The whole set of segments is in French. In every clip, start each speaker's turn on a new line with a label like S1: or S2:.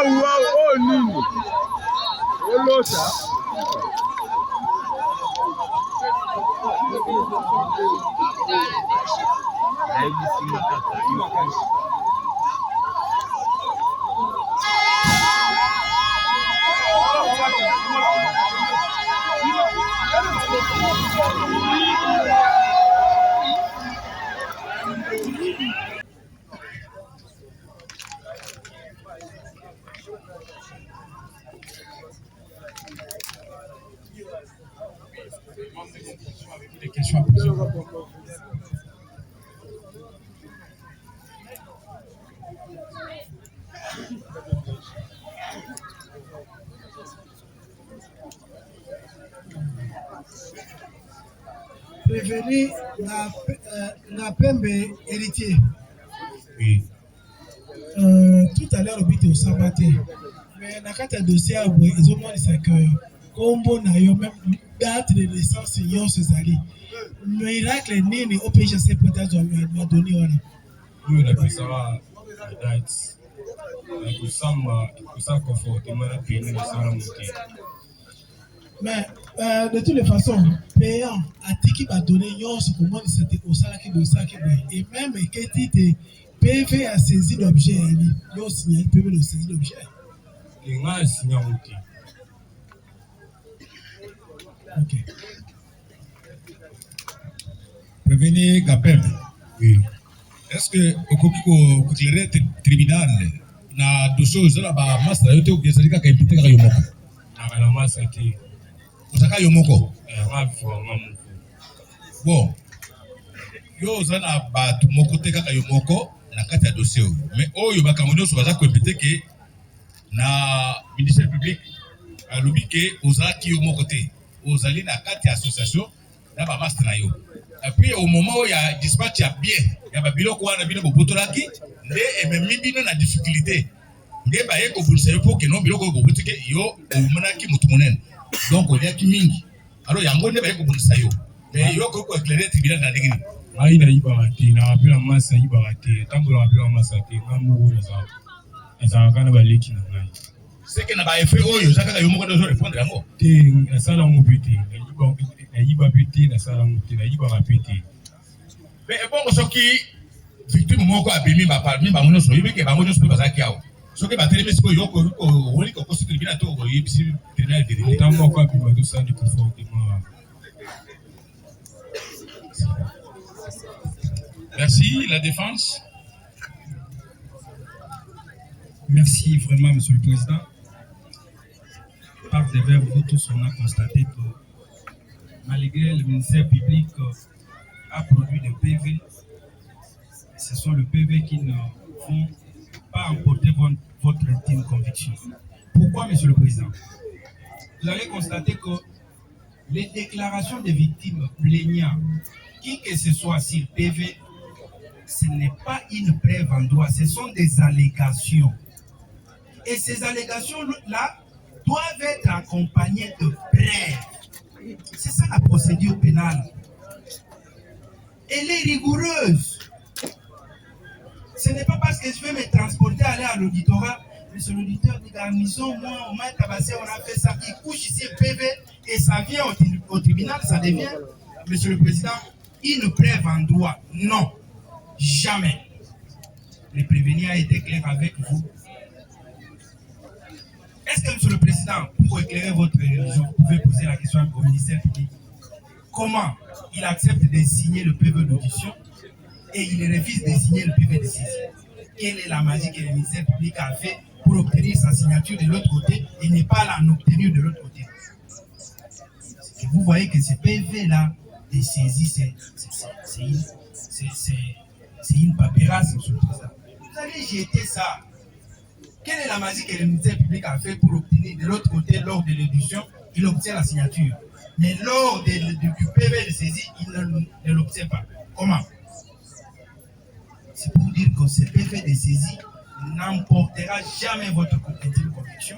S1: oh, Nini. Hello, sir.
S2: Des questions à poser.
S3: Prévenu na Pembe héritier.
S2: Oui.
S3: Tout à l'heure, le but est au sabaté. Mais dans le dossier, ils ont dit que combo na yo même date de naissance yon Césari. Miracle nini OPGC peut-être m'a donné voilà.
S2: Nous on appelle ça la date. Pour ça confortement la paix nous ça la montée.
S3: Mais de toutes les façons, payant à qui va donner yon ce comment c'était au salaire qui doit ça qui et même que titre PV a saisi l'objet yon signalé PV le saisi l'objet.
S2: Les gens signent montée.
S3: OK.
S4: Prévenir Capem.
S2: Oui.
S4: Est-ce que au éclairer tribunal na dossier za ba master yote ukizalika ka impite ka yomoko.
S2: Na la masse été.
S4: Utaka yomoko.
S2: Vraiment.
S4: Bon. Yo za na ba moko te ka yomoko na kati ya dossier. Mais oyo bakamono so baza ko impite ke na ministère public alobi ke ozaki yomoko te. Ozali na kati ya association na ba master na yo. Et puis au moment où il y a dispatch ya bien, il y a ba biloko wana bino botolaki, nde ememi bino na difficulté. Nde ba yeko bulisa yo pour que non biloko botike yo omonaki mutu monene. Donc on y a ki mingi. Alors yango nde ba yeko bulisa yo. Mais yo ko éclairer tribunal na ndenge.
S2: Ai na iba bate na apela massa iba bate. Tambola apela massa te ngamu na za. Eza kana baleki na ngai.
S4: C'est que na ba effet oyo zaka yo moko dozo répondre yango.
S2: Te sala ngopete. Na yiba pete na sala ngopete na yiba rapete.
S4: Mais bon soki victime moko abimi ba parmi ba mono so yibeke ba mono so bazaki awo. Soki ba telemi siko yo ko woni ko ko tribunal to ko yibisi tribunal de l'État.
S2: Tambo kwa biba to sandi conformément.
S4: Merci, la défense.
S5: Merci vraiment, Monsieur le Président. Par des verbes, nous tous, on a constaté que malgré le ministère public a produit des PV, ce sont les PV qui ne vont pas emporter votre intime conviction. Pourquoi, Monsieur le Président? Vous allez constater que les déclarations des victimes plaignant, qui que ce soit sur PV, ce n'est pas une preuve en droit, ce sont des allégations. Et ces allégations-là doivent être accompagnées de preuves. C'est ça la procédure pénale. Elle est rigoureuse. Ce n'est pas parce que je vais me transporter, aller à l'auditorat, monsieur l'auditeur de garnison, moi, au moins tabassé, on a fait ça, il couche ici le PV et ça vient au tribunal, ça devient, monsieur le Président, une preuve en droit. Non, jamais. Le prévenu a été clair avec vous. Est-ce que, monsieur le Président, pour éclairer votre religion, vous pouvez poser la question au ministère public? Comment il accepte de signer le PV d'audition et il refuse de signer le PV de saisie? Quelle est la magie que le ministère public a fait pour obtenir sa signature de l'autre côté et n'est pas l'en obtenir de l'autre côté? Et vous voyez que ce PV-là de saisie, c'est une paperasse, monsieur le Président. Vous allez jeter ça. Quelle est la magie que le ministère public a fait pour obtenir de l'autre côté, lors de l'édition, il obtient la signature. Mais lors du PV de saisie, il ne l'obtient pas. Comment? C'est pour dire que ce PV de saisie n'emportera jamais votre intime conviction,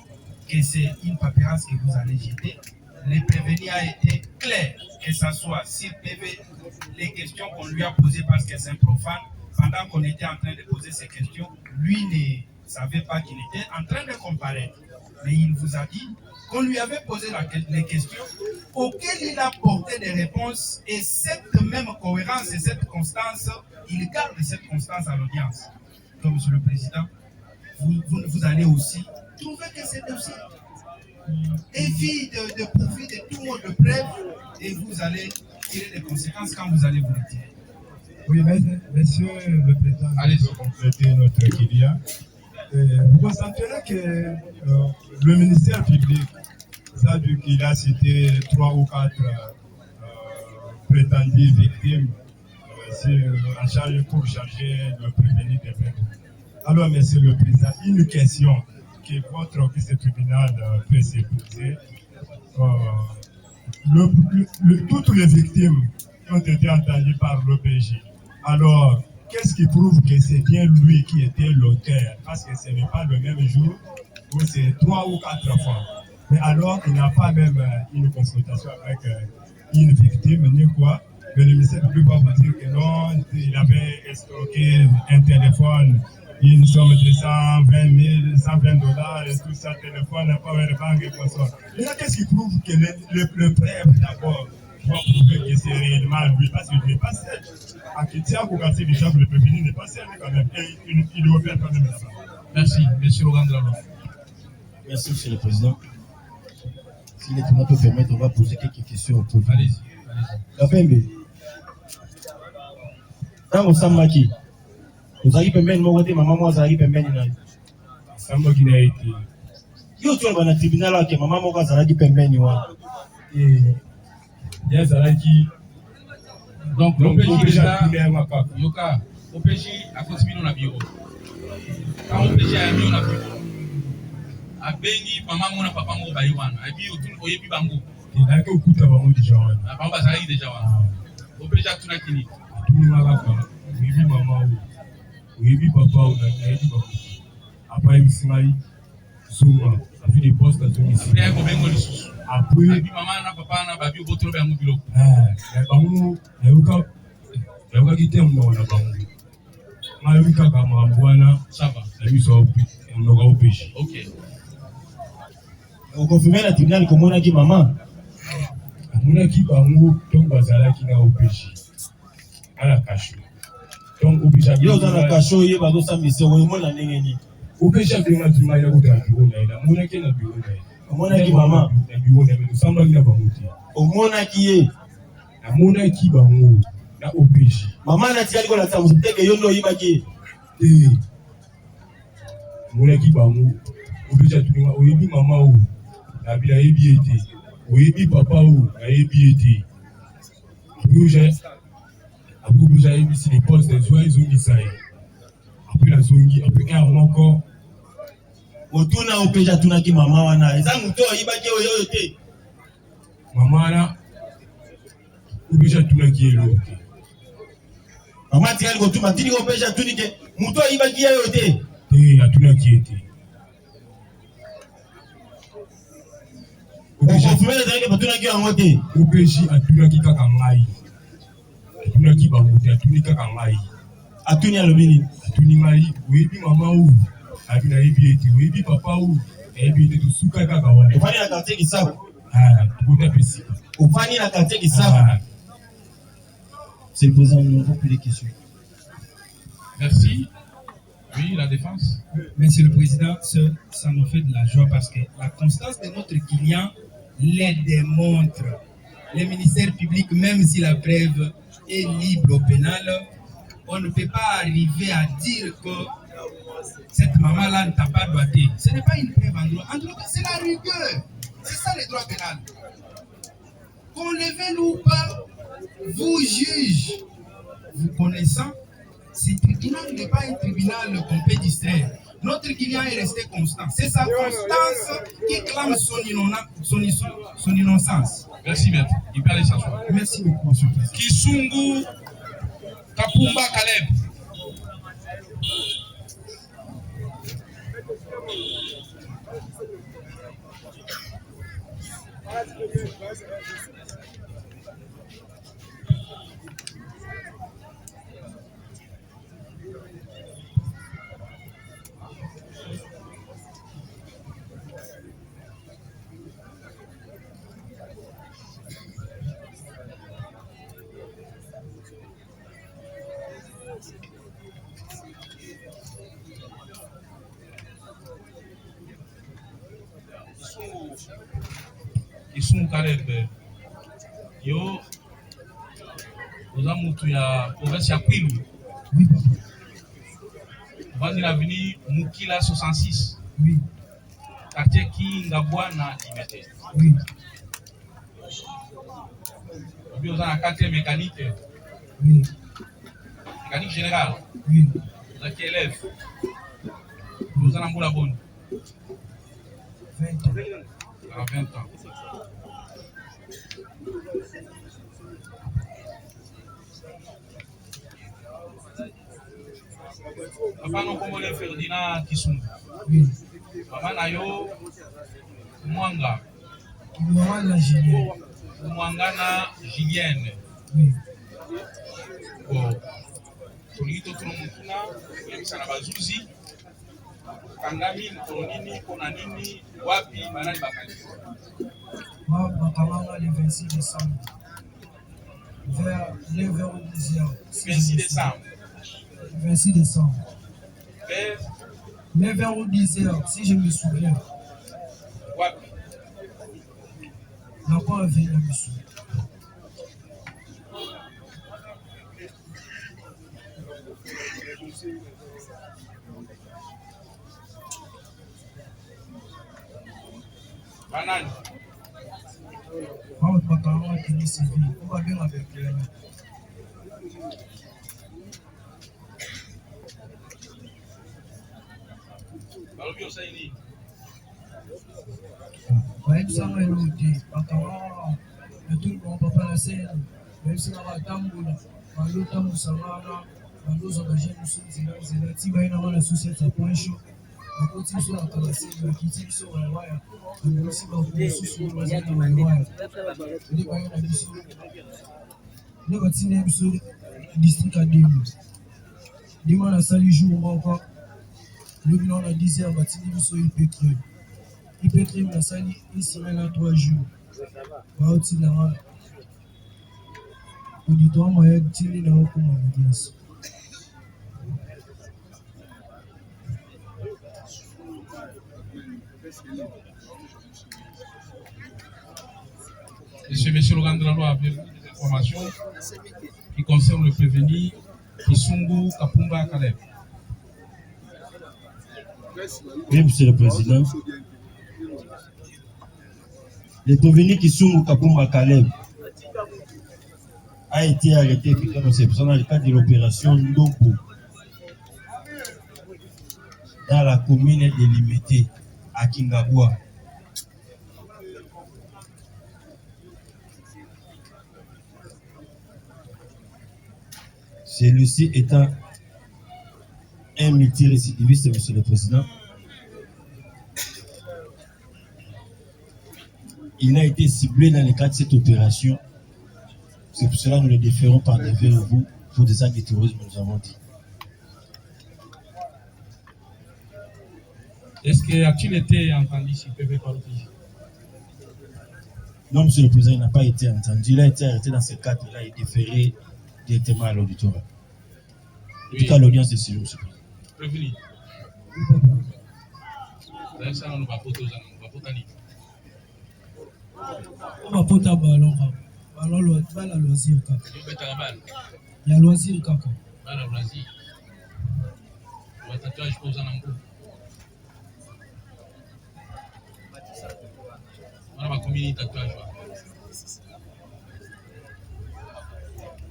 S5: que c'est une paperasse que vous allez jeter. Le prévenu a été clair, que ce soit sur PV, les questions qu'on lui a posées parce que c'est un profane, pendant qu'on était en train de poser ces questions, lui savait pas qu'il était en train de comparer. Mais il vous a dit qu'on lui avait posé les questions auxquelles il a porté des réponses et cette même cohérence et cette constance, il garde cette constance à l'audience. Donc, Monsieur le Président, vous allez aussi trouver que c'est dossier est vide de profit de tout le monde de preuve et vous allez tirer les conséquences quand vous allez vous retirer.
S2: Oui, monsieur le Président, allez-y compléter notre client. Vous constaterez que le ministère public, ça a vu qu'il a cité 3 ou 4 prétendues victimes en charge pour charger le prévenu des faits. Alors, monsieur le Président, une question que ce tribunal peut se poser. Toutes les victimes ont été entendues par l'OPJ. Alors, qu'est-ce qui prouve que c'est bien lui qui était l'auteur? Parce que ce n'est pas le même jour où c'est 3 ou 4 fois. Mais alors, il n'y a pas même une consultation avec une victime ni quoi. Mais le ministère public va vous dire que non, il avait escroqué un téléphone, une somme de 120 $, et tout ça, téléphone, power bank et tout ça. Mais là, qu'est-ce qui prouve que le preuve d'abord va prouver que c'est réellement lui? Parce qu'il n'est pas seul. À Kétia, vous gardez déjà que le prévenu n'est pas seul quand même. Et il doit faire quand même là-bas.
S5: Merci, monsieur Laurent Drama.
S6: Merci, monsieur le Président. Si les témoins peuvent permettre, on va poser quelques questions au profil.
S5: Allez-y.
S6: Kapembe. Quand on s'amaki, vous avez pembeni mon côté, maman moi avez pembeni na.
S2: Samba qui n'a été.
S6: Yo tu vas dans le tribunal là que maman moi avez pembeni wa.
S2: Et il y a Zalaki.
S5: Donc l'OPJ
S2: là,
S5: Yoka, OPJ a continué dans bureau. Quand OPJ a mis dans bureau, a bengi maman mon papa mon baïwan, a dit au tout oyebi bango.
S2: Il a que au coup d'avant déjà.
S5: A bamba ça y déjà wa. OPJ a tout na clinique.
S2: Tout le monde là quoi. Oui maman oui papa ou na dit papa. Après il s'est marié. Souvent, a fait des postes à son ici.
S5: Après ko bengo lisusu.
S2: Après
S5: maman na papa na babi au trop bien mon bureau.
S2: bango ayuka kitembo na bango mayuka kama bwana
S5: Ça va.
S2: na biso mnoka opeshi.
S5: OK.
S6: Au confirmer la tribunal comme on a dit maman.
S2: Amonaki bango donc bazalaki na opeshi ala kasho donc opeshi
S6: Yo dans la kasho ye ba do sa mission wo mo na ndenge
S2: opeshi abenga tuma ya kuta biro na ina monaki na biro na ina
S6: omonaki maman
S2: na biro na ina samba na bango ti
S6: omonaki ye
S2: amonaki bango na opeshi
S6: maman na tikali ko na tsamu teke yo ndo yibaki
S2: amonaki bango opeshi atuninga oyebi mama o na bila yebi ete oyebi papa o na yebi ete Abuja ABC les postes des soins zongi ça après la zongi après un encore
S6: otuna opeja tunaki mama wana eza muto yibaki oyo te
S2: mama na opeja tunaki elo
S6: mama tikali ko tuma tini opeja tunike muto yibaki oyo te
S2: atunaki ete
S6: confirmer que batunaki yango te
S2: opeji atunaki kaka ngai atunaki bamuti atuni kaka ngai
S6: atuni alobini
S2: atuni ngai oyebi mama o abi nayebi ete oyebi papa o nayebi ete tosuka kaka wana
S6: ofani na quartier Kisabu
S2: tokota pe sika
S6: ofani na quartier Kisabu. C'est le président, nous n'avons plus de questions.
S5: Merci. Oui, la défense.
S3: Monsieur le Président, ça nous fait de la joie parce que la constance de notre client les démontre. Le ministère public, même si la preuve est libre au pénal, on ne peut pas arriver à dire que cette maman-là ne t'a pas doigté. Ce n'est pas une preuve en droit. En droit, c'est la rigueur. C'est ça le droit pénal. Qu'on le veuille ou pas, vous juge, vous connaissant, ce tribunal n'est pas un tribunal qu'on peut distraire. Notre client est resté constant. C'est sa constance qui clame son innocence.
S5: Merci, maître. Il peut aller s'asseoir.
S3: Merci beaucoup, monsieur le président.
S5: Kisungu Kapumba Caleb. Kisungu Kaleb yo oza mutu ya province ya Kwilu
S3: Oui, papa.
S5: vandi na avenue Mukila 66
S3: Oui,
S5: quartier Kingabwa na Imete.
S3: oui,
S5: Obi oza na 4e mécanique générale.
S3: oui.
S5: Ozaki élève. Oza na mbula boni.
S3: 20 ans.
S5: À 20 ans. Papa no komole Ferdinand Kisungu.
S3: Oui.
S5: Mama na yo Mwanga.
S3: Maman la Julien.
S5: Mwanga na Julienne.
S3: Oui.
S5: Bon. Tolingi totuna mutuna koyebisa na bazuzi kangami mokolo nini mpona nini wapi banani bakangi.
S3: Maman le 26 décembre. Vers 9h ou 10h.
S5: 26 décembre.
S3: 26 décembre.
S5: Vers
S3: 9h ou 10h, si je me souviens.
S5: wapi?
S3: N'a pas vu la mission.
S5: Banani?
S3: Maman maman qui dit c'est vie. On va bien avec elle.
S5: Balobi osali nini?
S3: bayebisanga eloti bakanga etulikongo papa na sene bayebisanga batambola balotambusanga wana balozwa baje mosu nzela ti bayina wana susi ya poincho bakoti biso na kalasene bakiti biso wayawaya babimisi bamosusu bazali na wayawaya nde bayina biso nde batina biso district ademo ndima nasali jour moko lobi na wana 10h batindi biso ipecreme ipecreme nasali une semaine à 3 jours baotinanga auditoire moya tindi na okoma audience
S5: Monsieur Logandra a des informations qui concernent le prévenu Kisungu Kapumba Kaleb.
S6: Oui, Monsieur le Président. Le prévenu Kisungu Kapumba Kaleb a été arrêté dans le cadre de l'opération Ndombo dans la commune de Limete à Kingabwa. Celui-ci étant un multirécidiviste, Monsieur le Président, il a été ciblé dans le cadre de cette opération. C'est pour cela que nous le déférons par devers vous pour des actes de terrorisme, nous avons dit.
S5: Est-ce qu'il été entendu si PV parti?
S6: Non, Monsieur le Président, il n'a pas été entendu. Il a été arrêté dans ce cadre-là et déféré directement à l'auditoire. En tout cas, l'audience est sur Monsieur le Président.
S5: Prévenu. Ça, on va poter.
S3: on va pota ballon bala loisir kaka ya loisir kaka
S5: bala loisir wa tatouage pour zana ngo on va combiner tatouage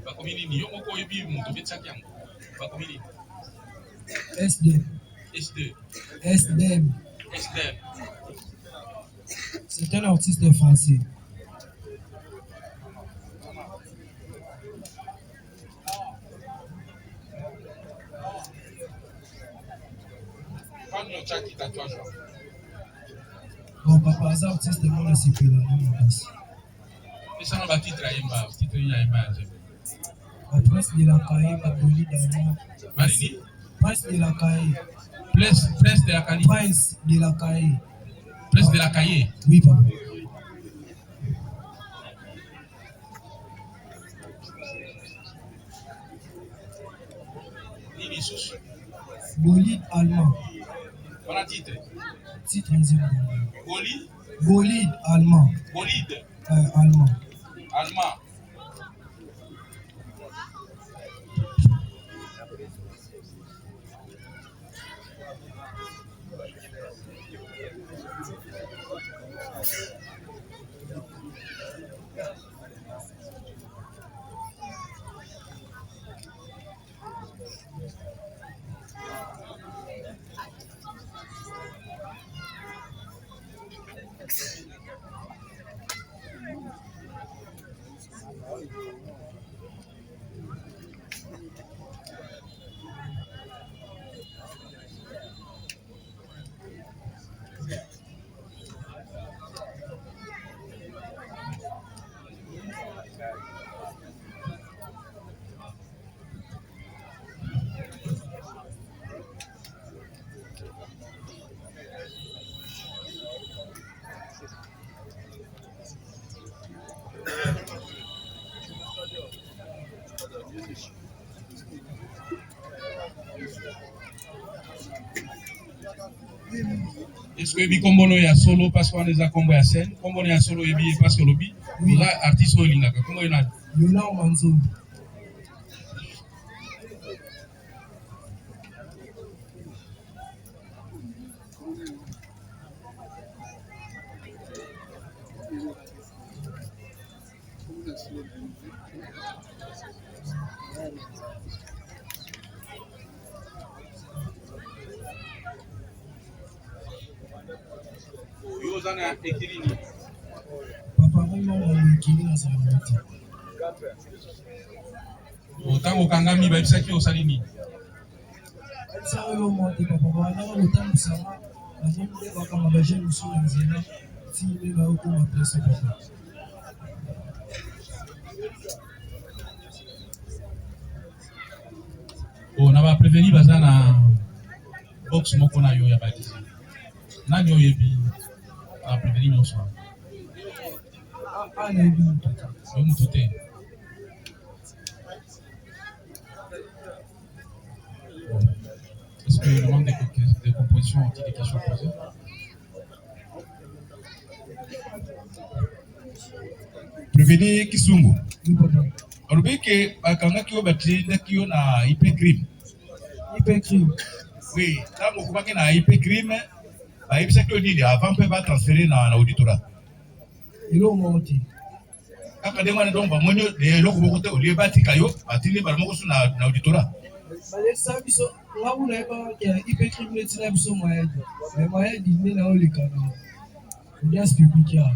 S5: ba combiner ni yoko ko yebi mu to betsa kyango ba combiner
S3: SDM. C'est un artiste français. Bon, papa, c'est un artiste de mon équipe.
S5: Ça va titre à
S3: Prince de la Caille, Baboli Dano. Prince de la Caille.
S5: Prince de la Caille.
S3: Prince de la Caille.
S5: Prince de la Caille.
S3: Oui, papa.
S5: Bolide
S3: allemand.
S5: Voilà titre.
S3: titre deuxième.
S4: Bolide.
S3: Bolide allemand.
S4: Bolide.
S3: Allemand.
S4: Allemand. Est-ce que ebi kombono ya solo parce qu'on les a combo ya scène, kombono ya solo ebi parce que lobby, nous a artiste olinga comment il a
S3: Yona Manzo.
S4: Yozana ekirini.
S3: Papa vraiment ekili na salati.
S4: Otango kangami babisaki osalini.
S3: Ça oyo monte papa wana le temps sama na nyimbe bakama baje musu na nzela ti le ba ko ma place papa.
S4: On va prévenir bazana box moko na yo ya baki. Nani oyebi a prévenir nyonso.
S3: Ah na ebi tata.
S4: Yo mutu te. Est-ce que le nombre de compositions ont été des questions posées? Prévenir Kisungu.
S3: Oui papa.
S4: Orubeke bakangaki yo batindaki yo na IP crime.
S3: IP crime.
S4: Oui, tango kubaki na IP crime, bayebisaki yo nini avant mpe batransfere na auditorat.
S3: Elo monte.
S4: Kaka ndenge wana donc bamoni eloko moko te olie batika yo batindi bala moko so na auditorat.
S3: Balekisa biso ngabu na yeba ke IP crime netina biso mayedi. Mais mayedi nde na olekana. Audience publique ya.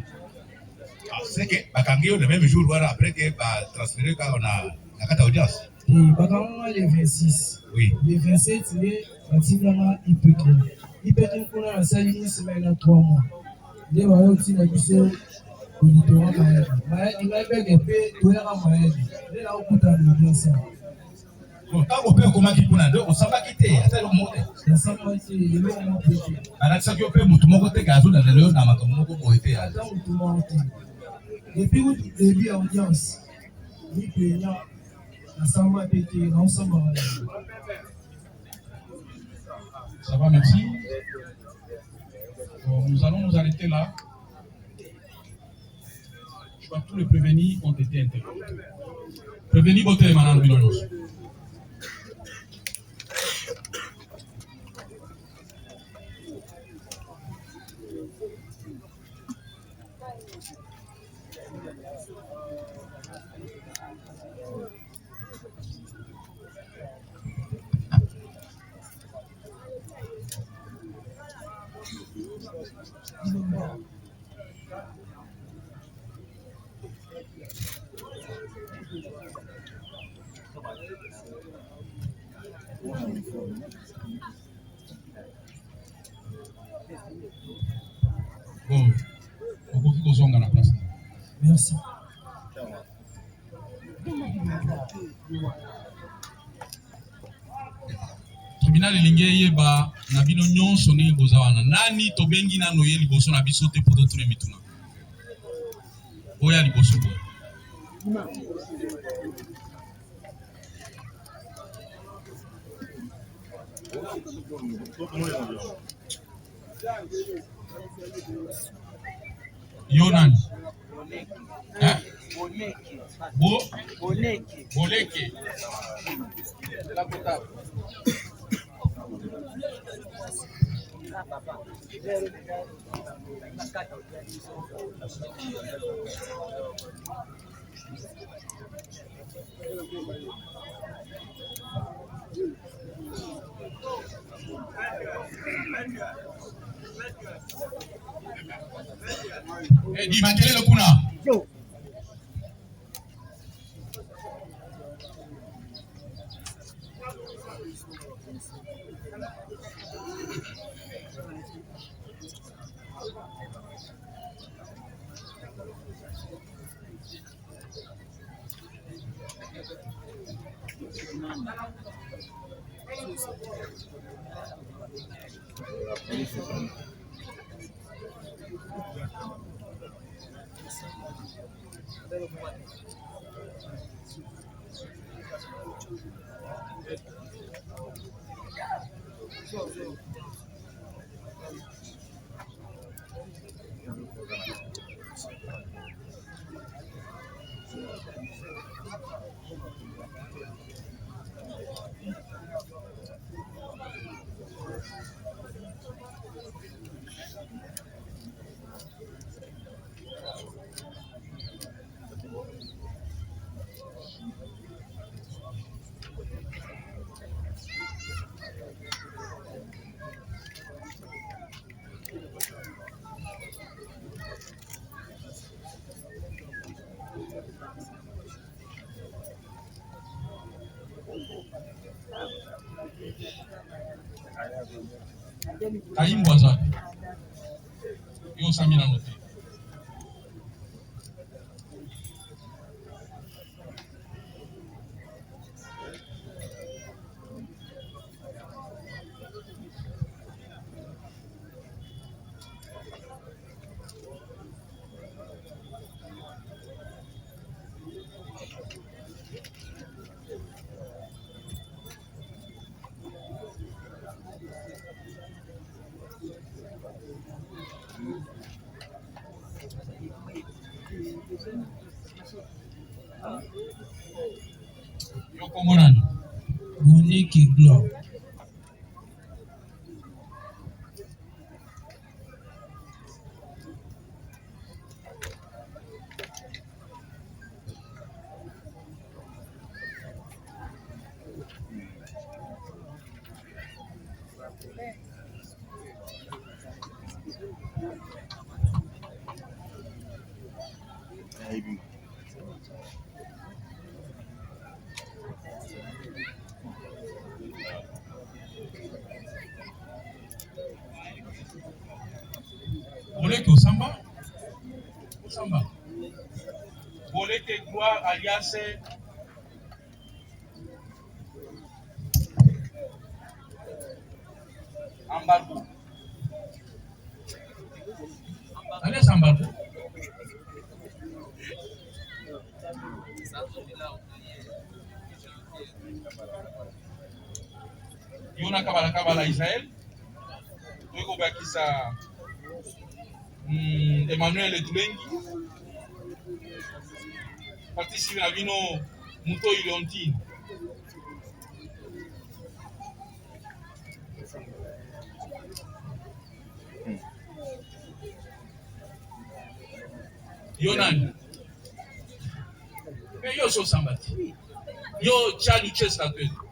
S4: C'est que bakangi yo le même jour voilà après que ba transférer kaka na kata audience.
S3: Et bakanga le 26.
S4: Oui.
S3: Le 27 le batingama IP crime. IP crime kuna na sali une semaine à 3 mois. Nde bayo tina biso auditorat mayedi. Mayedi ngabeke pe toyaka mayedi. Nde na okuta na audience.
S4: Bon, tango pe komaki kuna ndo osambaki te ata eloko moko te.
S3: Nasamba te eloko moko te.
S4: Balakisaki yo mpe mutu moko te azolanda lelo na makambo moko boye te.
S3: Ata mutu moko te. Depuis le début de l'audience, ni payant, nasamba te te, naosamba.
S4: Ça va, merci. Bon, nous allons nous arrêter là. Je crois que tous les prévenus ont été interrogés. Prévenus, boté, madame Bilolos. Bon, okoki kozonga na place.
S3: Merci.
S4: Tribunal elingi eyeba na bino nyonso ndenge boza wana nani tobengi nano ye liboso na biso te po totuna mituna oya liboso boye. Yonan. Hein?
S1: Boleke.
S4: Boleke.
S1: C'est la potable.
S4: Di makelele kuna. Kaimbwa zake. Yo Samina note. Yo komonani.
S3: Boleke Gloire.
S4: Boleke Osamba. Osamba. Boleke Gloire alias Ambargo. Alias Ambargo. Yona kabala Israël. Tuko bakisa Emmanuel Etulengi. Participe na bino Muto Ilontine. Yonan. Mais yo so sambati. Yo chali chesta kwetu.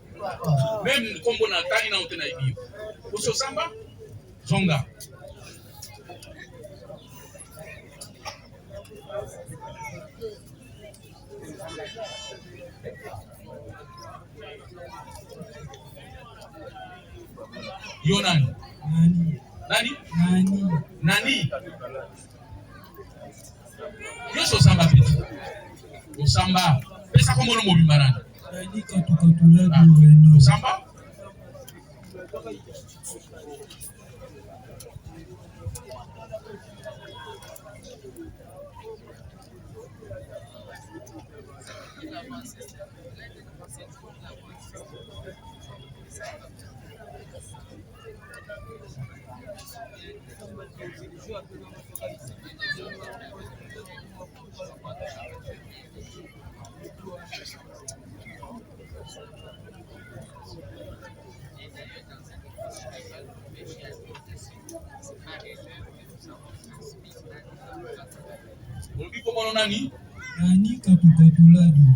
S4: Même kombo na tani na utena hivi. Uso samba? Zonga. Yonan. Nani? Nani? Yo so samba peti. Osamba. Pesa kombo no mobimbarana.
S3: Nani katukatula duweno.
S4: Osamba?
S1: Ulipo mwana nani?
S3: Nani katukatulaji.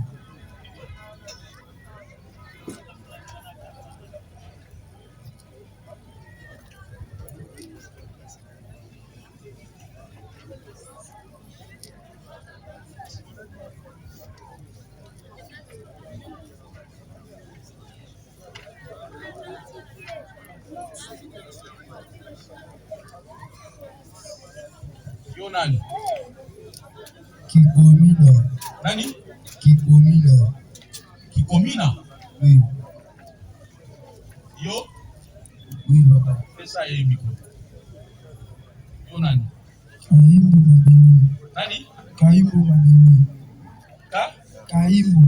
S1: Yo nani?
S3: Kikomina.
S1: Nani?
S3: Kikomina.
S1: Kikomina?
S3: Oui.
S1: Yo?
S3: Oui, papa.
S1: Pesa ye miko. Yo nani?
S3: Kaimbu Mabini.
S1: Nani?
S3: Kaimbu Mabini. Kaimbu.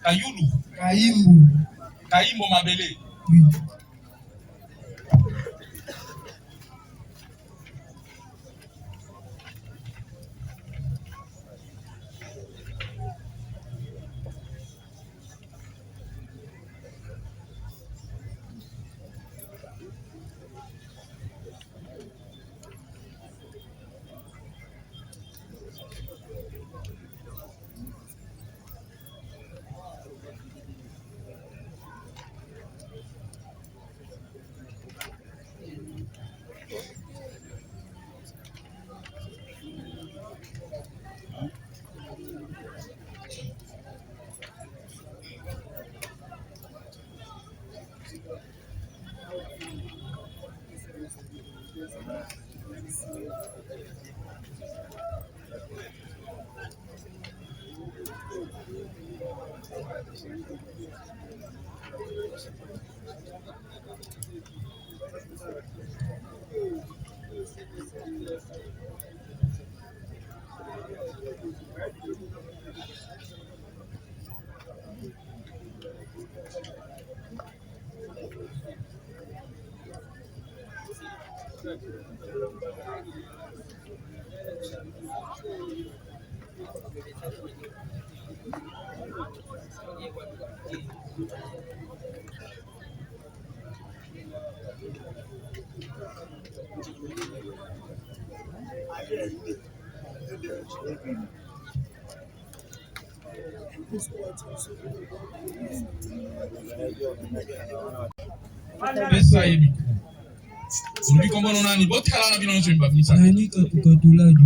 S1: Kayulu.
S3: Kaimbu.
S1: Kaimbo Mabele.
S3: Oui.
S1: Pesa ye miko. Ulipo mwana nani? Bote kala na bino nchimba misa.
S3: Nani katukatulaji.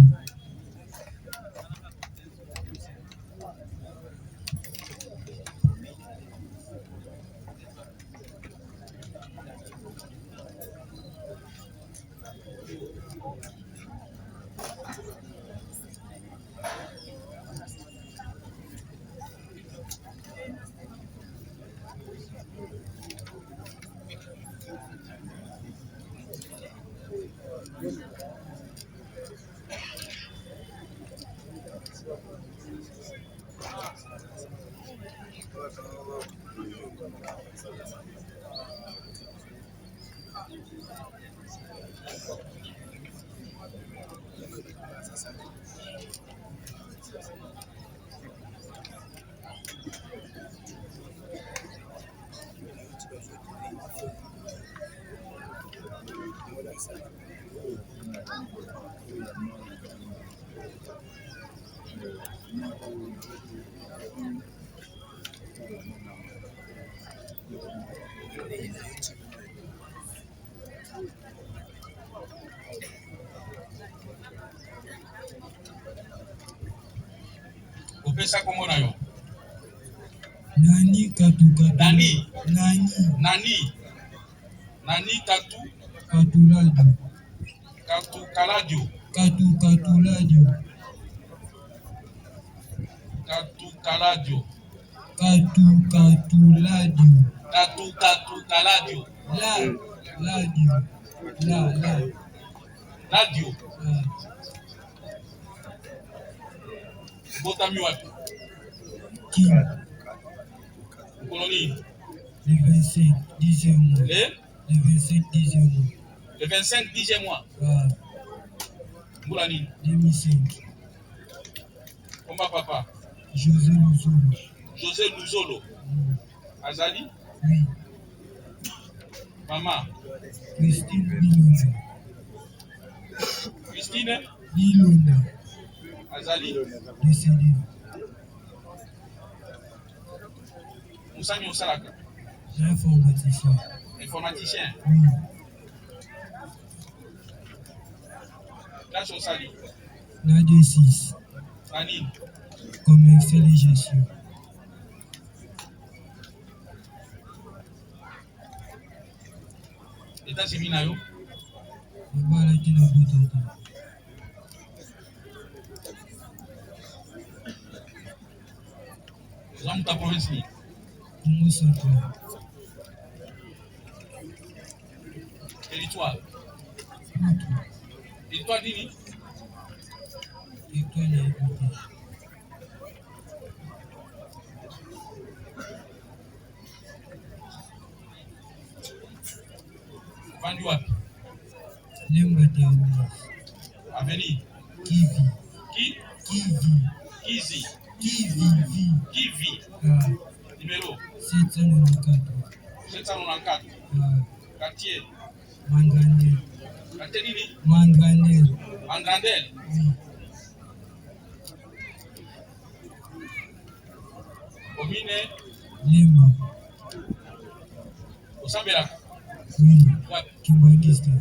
S1: Pesa kwa mwana yo.
S3: Nani katukatulaji.
S1: Nani?
S3: Nani.
S1: Nani? Nani tatu?
S3: Katulaji.
S1: Katukaladio.
S3: Katukatulaji.
S1: Katukaladio.
S3: Katukatulaji.
S1: Katukaladio.
S3: Ladio.
S1: Radio. Botami wapi?
S3: Qui?
S1: Colonie.
S3: Le 25, 10e mois.
S1: Le
S3: Le 25, 10e mois.
S1: Le 25 10e mois.
S3: Ah.
S1: Mbula nini?
S3: 2005.
S1: Komba papa.
S3: José Luzolo.
S1: José Luzolo. Azali?
S3: Oui.
S1: Maman.
S3: Christine Bilonda.
S1: Christine?
S3: Bilonda.
S1: Azali?
S3: Décédé.
S1: Moussami Osalaka.
S3: J'ai informaticien.
S1: Informaticien.
S3: Oui.
S1: Classe Osali.
S3: La D6.
S1: Anine.
S3: Commercial et gestion.
S1: État civil na yo?
S3: Voilà qui n'a pas d'autre.
S1: Oza muta province ni?
S3: Congo central.
S1: Territoire. Territoire nini?
S3: École et école.
S1: Vandu wapi?
S3: Lemba terminus.
S1: Avenue.
S3: Kivi.
S1: Qui?
S3: Kivi.
S1: Kizi.
S3: Kivi.
S1: Kivi.
S3: Ah.
S1: Numéro
S3: 794.
S1: 794.
S3: Ah.
S1: Quartier.
S3: Mandranel.
S1: Quartier nini?
S3: Mandranel.
S1: Mangrandel.
S3: Oui.
S1: Commune
S3: Lemba.
S1: Osambela.
S3: Oui.
S1: Wapi?
S3: Kimbangista.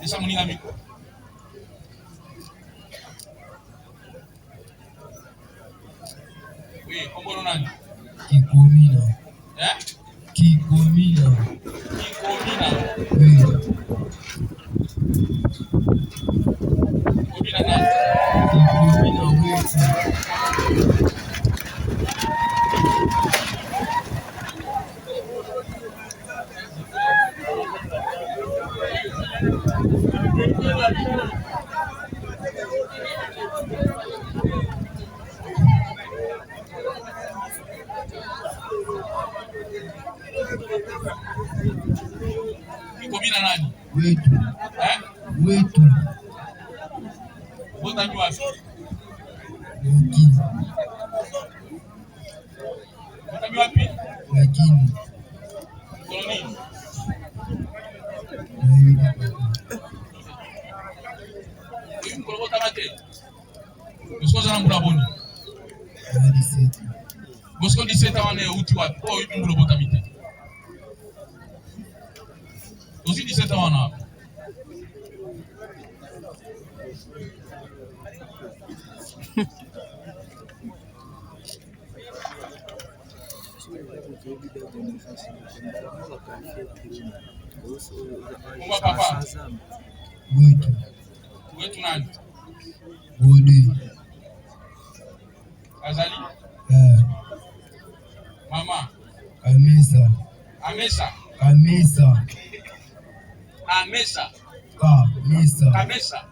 S1: Esa moninga miko. Oui, kombono nani?
S3: Kikomina.
S1: Eh?
S3: Kikomina.
S1: Kikomina.
S3: Oui.
S1: Komina nani?
S3: Kikomina wetu.
S1: Kikomina nani?
S3: Wetu.
S1: Eh?
S3: Wetu.
S1: Bota mi wapi?
S3: Lakini.
S1: Bota mi wapi?
S3: Lakini.
S1: Koloni. Mkolo bota mate. Bosko zana mbula boni.
S3: Hadi seti.
S1: Bosko 17 wane uti wapi? Oh, hivi mbula bota mite. Dosi 17 wana wapi? Kumba papa.
S3: Wetu.
S1: Wetu nani?
S3: Bode.
S1: Azali. Mama.
S3: Kamesa.
S1: Amesa.
S3: Kamesa.
S1: Amesa.
S3: Kamesa.
S1: Kamesa.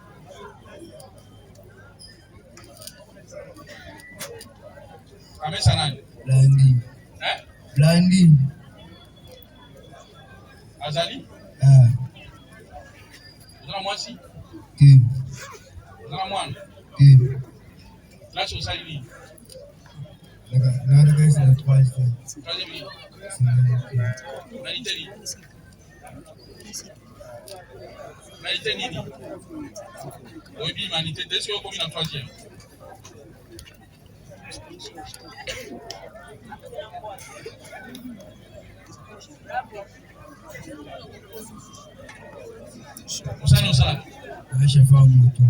S1: Kamesa nani?
S3: Blandi.
S1: Eh?
S3: Blandi.
S1: Azali. Uzana mwasi.
S3: Ke.
S1: Uzana mwana.
S3: Ke.
S1: Classe osali nini?
S3: Nada guys na troisième.
S1: Troisième nini? Unalite nini? Unalite nini? Oyebi humanité. Est-ce que okomi na troisième? Osali osala.
S3: Acha fa moto.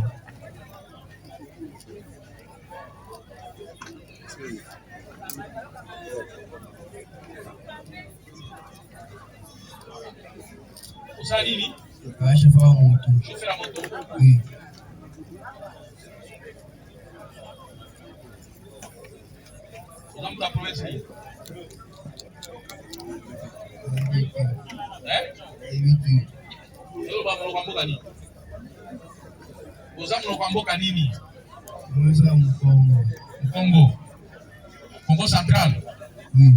S1: Osali nini?
S3: Acha fa moto.
S1: Chauffeur à moto.
S3: Oui.
S1: Oza mutu ya province nini?
S3: Évite.
S1: Oloba monoko ya mboka nini? Oza monoko ya mboka nini?
S3: Rosa Mukongo.
S1: Congo. Congo central.
S3: Oui.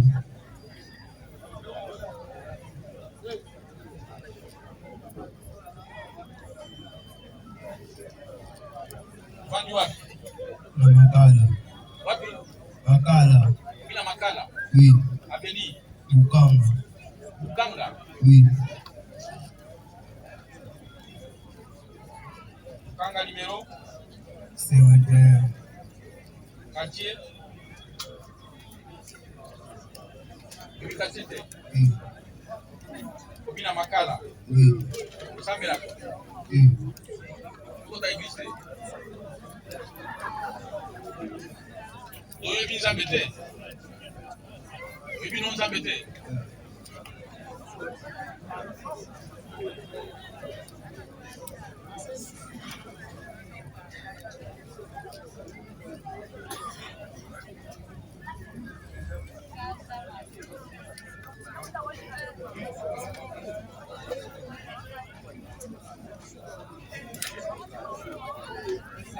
S1: Vandi wapi?
S3: Na Makala.
S1: Wapi?
S3: Makala.
S1: Bila Makala.
S3: Oui.
S1: Aveni.
S3: Mukanga.
S1: Bukanga.
S3: Oui.
S1: Bukanga numéro.
S3: C'est vrai.
S1: Quartier. Oui, quartier.
S3: Oui.
S1: Bila Makala.
S3: Oui.
S1: Sambela.
S3: Oui.
S1: Kota église. Oye bi Zambete. Oye bi non Zambete.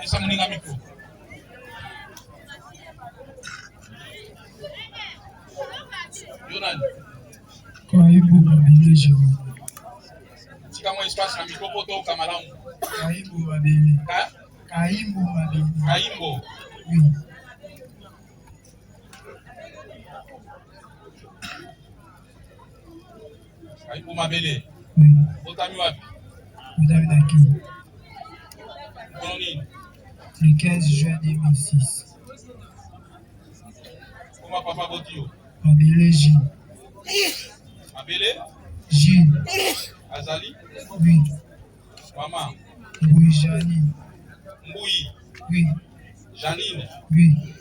S1: Essa muninga micro. Yonan,
S3: Kaibu Mabili Jiro.
S1: tika mo espace na micro poto kamalangu.
S3: Kaibu Mabili.
S1: Ka
S3: Kaibu Mabili.
S1: Kaimbo.
S3: Oui.
S1: Kaimbo mabele.
S3: Oui.
S1: Otami wapi?
S3: Madame Daki.
S1: Kono nini?
S3: Le 15 juin 2006.
S1: Koma papa botio.
S3: Mabili J.
S1: Mabele.
S3: J.
S1: Azali.
S3: Oui.
S1: Mama.
S3: Boujani.
S1: Mbui.
S3: Oui.
S1: Janine.
S3: Oui.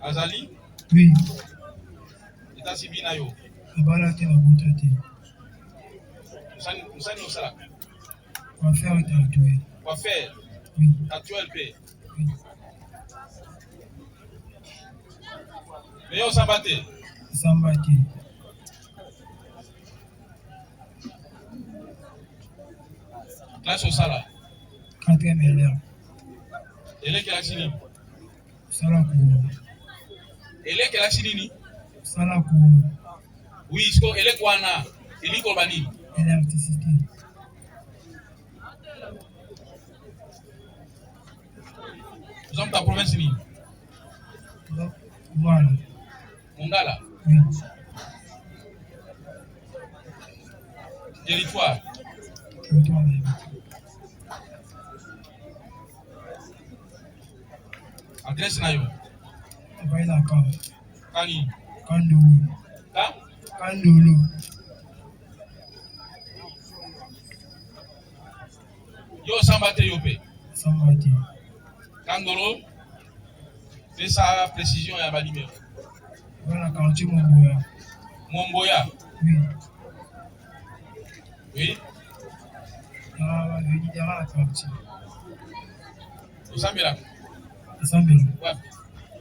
S1: Azali.
S3: Oui.
S1: Itasi bina yo.
S3: Abalaki na Boutati.
S1: Musani osala.
S3: On va faire un tatoué.
S1: Quoi faire?
S3: Oui.
S1: Actuel paix.
S3: Oui.
S1: Mais yo sabate.
S3: Sambati.
S1: Classe osala.
S3: 4e élève.
S1: Eleke la chini.
S3: Salakou.
S1: Eleke la chini.
S3: Salakou.
S1: Oui, isko eleke wana. Iliko bani.
S3: Électricité.
S1: Nous sommes ta province ni.
S3: Donc, voilà.
S1: Mongala.
S3: Oui.
S1: Territoire.
S3: Retournez.
S1: Adresse na yo.
S3: Travaille la cave.
S1: Kani.
S3: Kandoulou.
S1: Ka?
S3: Kandoulou.
S1: Yo sambate yo pe.
S3: Sambati.
S1: Kandolo. Fais sa précision ya ba numéro.
S3: Voilà, quartier Mongoya.
S1: Momboya.
S3: Oui.
S1: Oui.
S3: Il y aura la quartier.
S1: Osambela.
S3: Sambel.
S1: Wapi?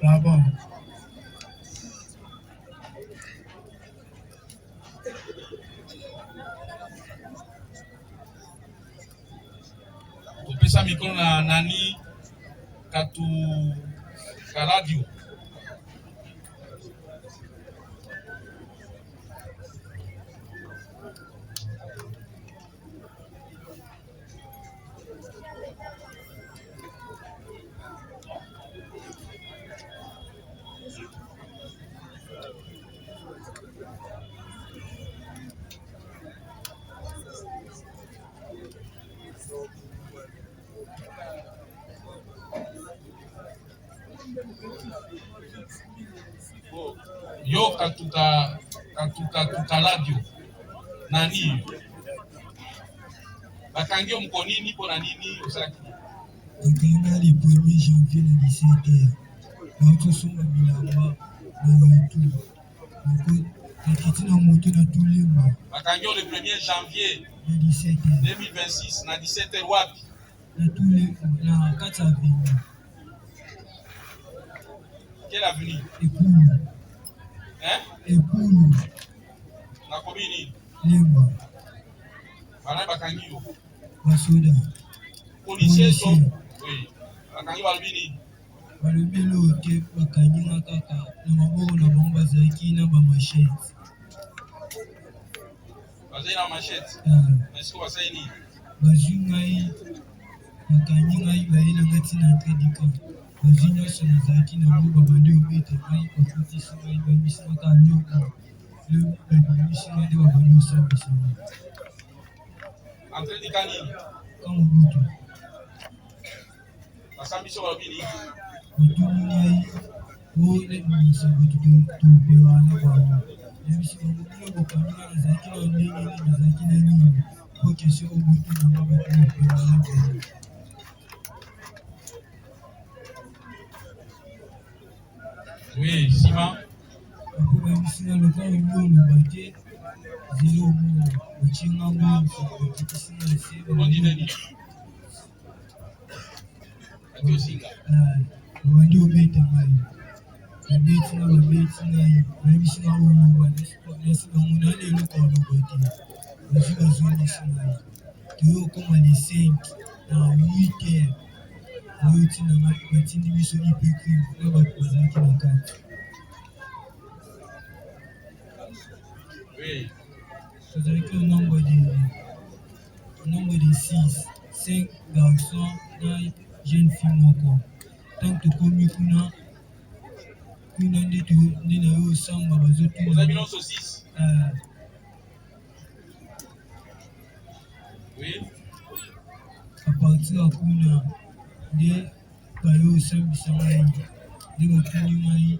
S3: Là-bas.
S1: Kopesa mikono na nani katu ka radio. Yo katuka radio. Nani? Bakangi yo mkoni nipo na nini osaki.
S3: Bakanga le 1er janvier na 17h. Naotosomba bilamba na tout. Nakiti na moto na tulemba
S1: Bakangi yo le 1er janvier
S3: na 17h.
S1: 2026 na 17h wapi?
S3: Na tulemba na kati ya vini.
S1: Quelle avenue?
S3: Ekulu.
S1: Hein?
S3: Ekulu.
S1: Na commune.
S3: Lemba.
S1: Bana bakangi yo.
S3: Basoda.
S1: Policier so. Oui. bakangi balbini
S5: balobi loke bakangi nga kaka na maboko na bango bazalaki na bamashete.
S1: bazali na machete mais siko basali nini
S5: bazwi ngai bakangi ngai bayela nga ntina entre du camp. bazwi nyonso nazalaki nango babandi obeta ngai bakotisi ngai babimisi kaka nyoko babimisi ngai nde babandi osambisa ngai
S1: entre dika nini
S5: ka mobutu
S1: basambiso balbini
S5: batuni ngai o nebimisa bato tobewana bango yebisi bango bino bokangi nga nazalaki na ndenge nini nazalaki na nini po kesio obutu nanga bato tobewana bango.
S1: oui sima
S5: ako bayebisi nga loka olingi oloba te zelo omona batie nga ngonso bakitisi nga se
S1: ondi nini ati osinga
S5: babandi obeta ngai babeti nga babeti ngai bayebisi nga oloba nasi bango nani eloko oloba te bazwi bazongisi ngai toyo okoma le 5 na 8 heures oyo ntina ngai batindi biso ipecrim na bato bazalaki na kati.
S1: oui
S5: tozalaki au nombre de 5 garçons na jeune fille moko. Tant tokomi kuna nde na yo osamba bazotuna
S1: ozali nyonso 6 oui
S5: a partir ya kuna nde bayo osambisa ngai nde batuni ngai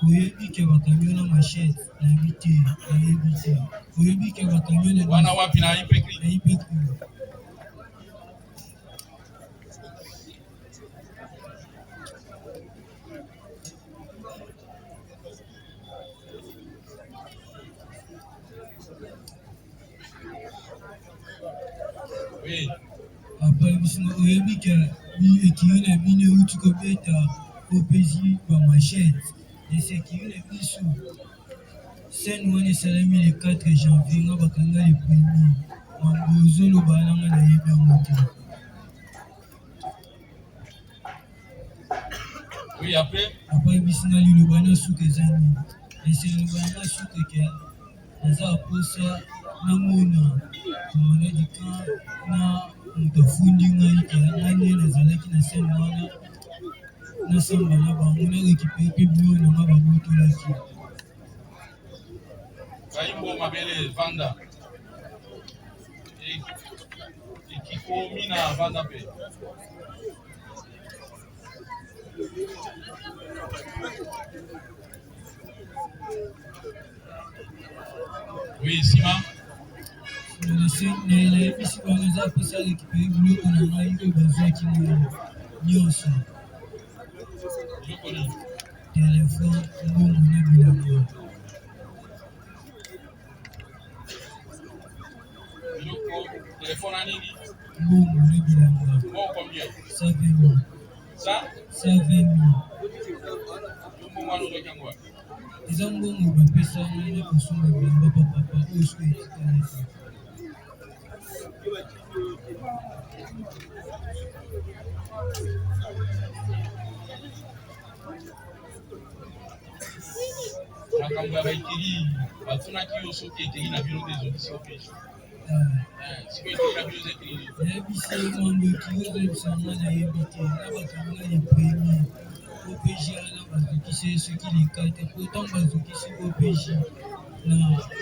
S5: oyebi ke bakangi yo na machete nayebi te nayebi te oyebi ke bakangi yo
S1: wana wapi na ipekri
S5: na ipekri
S1: oui
S5: après biso oyebi ke ekiri na bino euti kobeta opesi bamachete esekiri na biso scène wana esalami le 4 janvier nga bakanga le premier mambo ozoloba nanga nayebi yango te.
S1: oui après
S5: biso na liloba na suka eza nini ese liloba na suka ke naza aposa namona komona dika na moto afundi ngai ke ngai nde nazalaki na scène wana nasamba na bango narekipere mpe bio nanga babotolaki
S1: kaimbo mabele vanda ekikomi na vanda mpe oui sima
S5: nayebisi bango eza mposa rekipere biloko na ngai oyo bazwaki ngai nyonso
S1: biloko nini
S5: telefone mbongo na biloko
S1: biloko telefone anini
S5: mbongo na bilanga
S1: bon combien
S5: 120
S1: ça
S5: 000
S1: mbongo wana ozwaki yango wapi
S5: eza mbongo bapesa ngai na kosomba bilamba papapa oyo soki etikalaki
S1: makambo ya baekiri batunaki yo soki ekiri na bino te ezongisi opesi siko ekiri na bino eza ekiri
S5: nayebisi mambo ekiri ozayebisa nga nayebi te na bakanga le premier opg wana bazokisi soki le 4 pourtant bazokisi opg na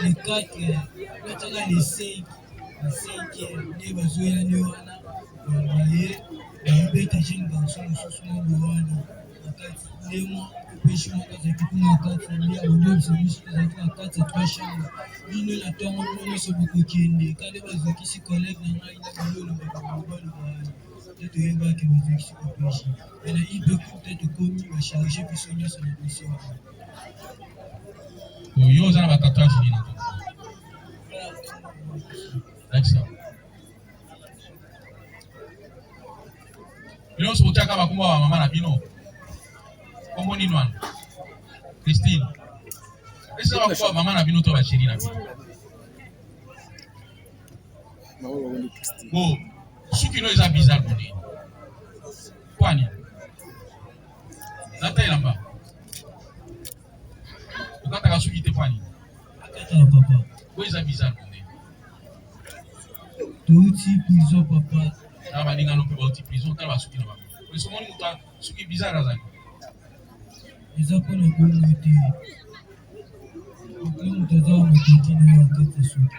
S5: le 4 notaka le 5 na 5 nde bazoyani wana baye babeta jeune garçon mosusu mobo wana nakati ndemo opg moko azalaki kuna kati nde abondobisa biso tozalaki na kati ya 3 chambre bino na ntongo bino nyonso bokokende kande bazokisi collègue na ngai na bilolo babaloba nde toyebaki bazokisi opg ena ibeku te tokomi bacharge biso nyonso na biso wana
S1: yo oza na batatuage nini na lakisa bino nyonso botiaka makombo ya bamama na bino kombo nini wana Christine esa makombo ya mama na bino to basheri na bino bo suki no eza bizarre monene Kwani. Zata ilamba. Ukata kasuki te kwani.
S5: Akata papa.
S1: Où est bizarre qu'on est?
S5: Touti prison papa.
S1: Ah bah ninga no pe bauti prison kala basuki na ba. Mais ce monde muta suki bizarre azali.
S5: Eza pona bongo te. Okle mutaza wa matiti na wakati suki.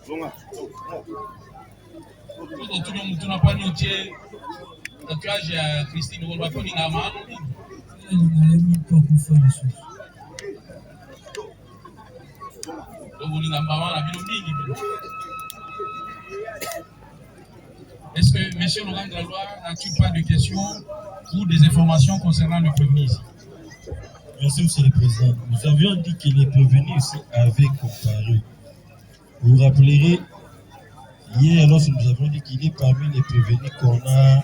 S1: Tout le monde n'a pas noté tatouage à Christine on va pas ninga ma no ni.
S5: Alingalemi pa kufa lisusu.
S1: Donc ninga mama na bino mingi bino. Est-ce que monsieur Laurent Galois n'a-t-il pas de questions ou des informations concernant le prévenu ici?
S6: Merci, Monsieur le Président. Nous avions dit que les prévenus ici avaient comparé. Vous vous rappellerez, hier, lorsque nous avons dit qu'il est parmi les prévenus qu'on a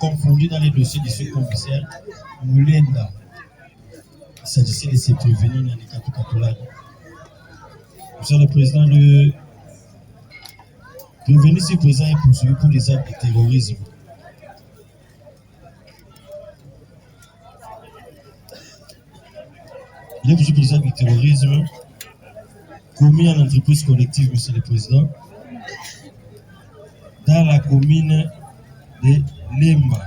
S6: confondus dans les dossiers du sous-commissaire Moulenda. Il s'agissait de ces prévenus dans les Katou-Katoulag. Monsieur le Président, le prévenu ici présent est poursuivi pour des actes de terrorisme. Il est poursuivi pour des actes de terrorisme commis en entreprise collective, Monsieur le Président, dans la commune de Lemba.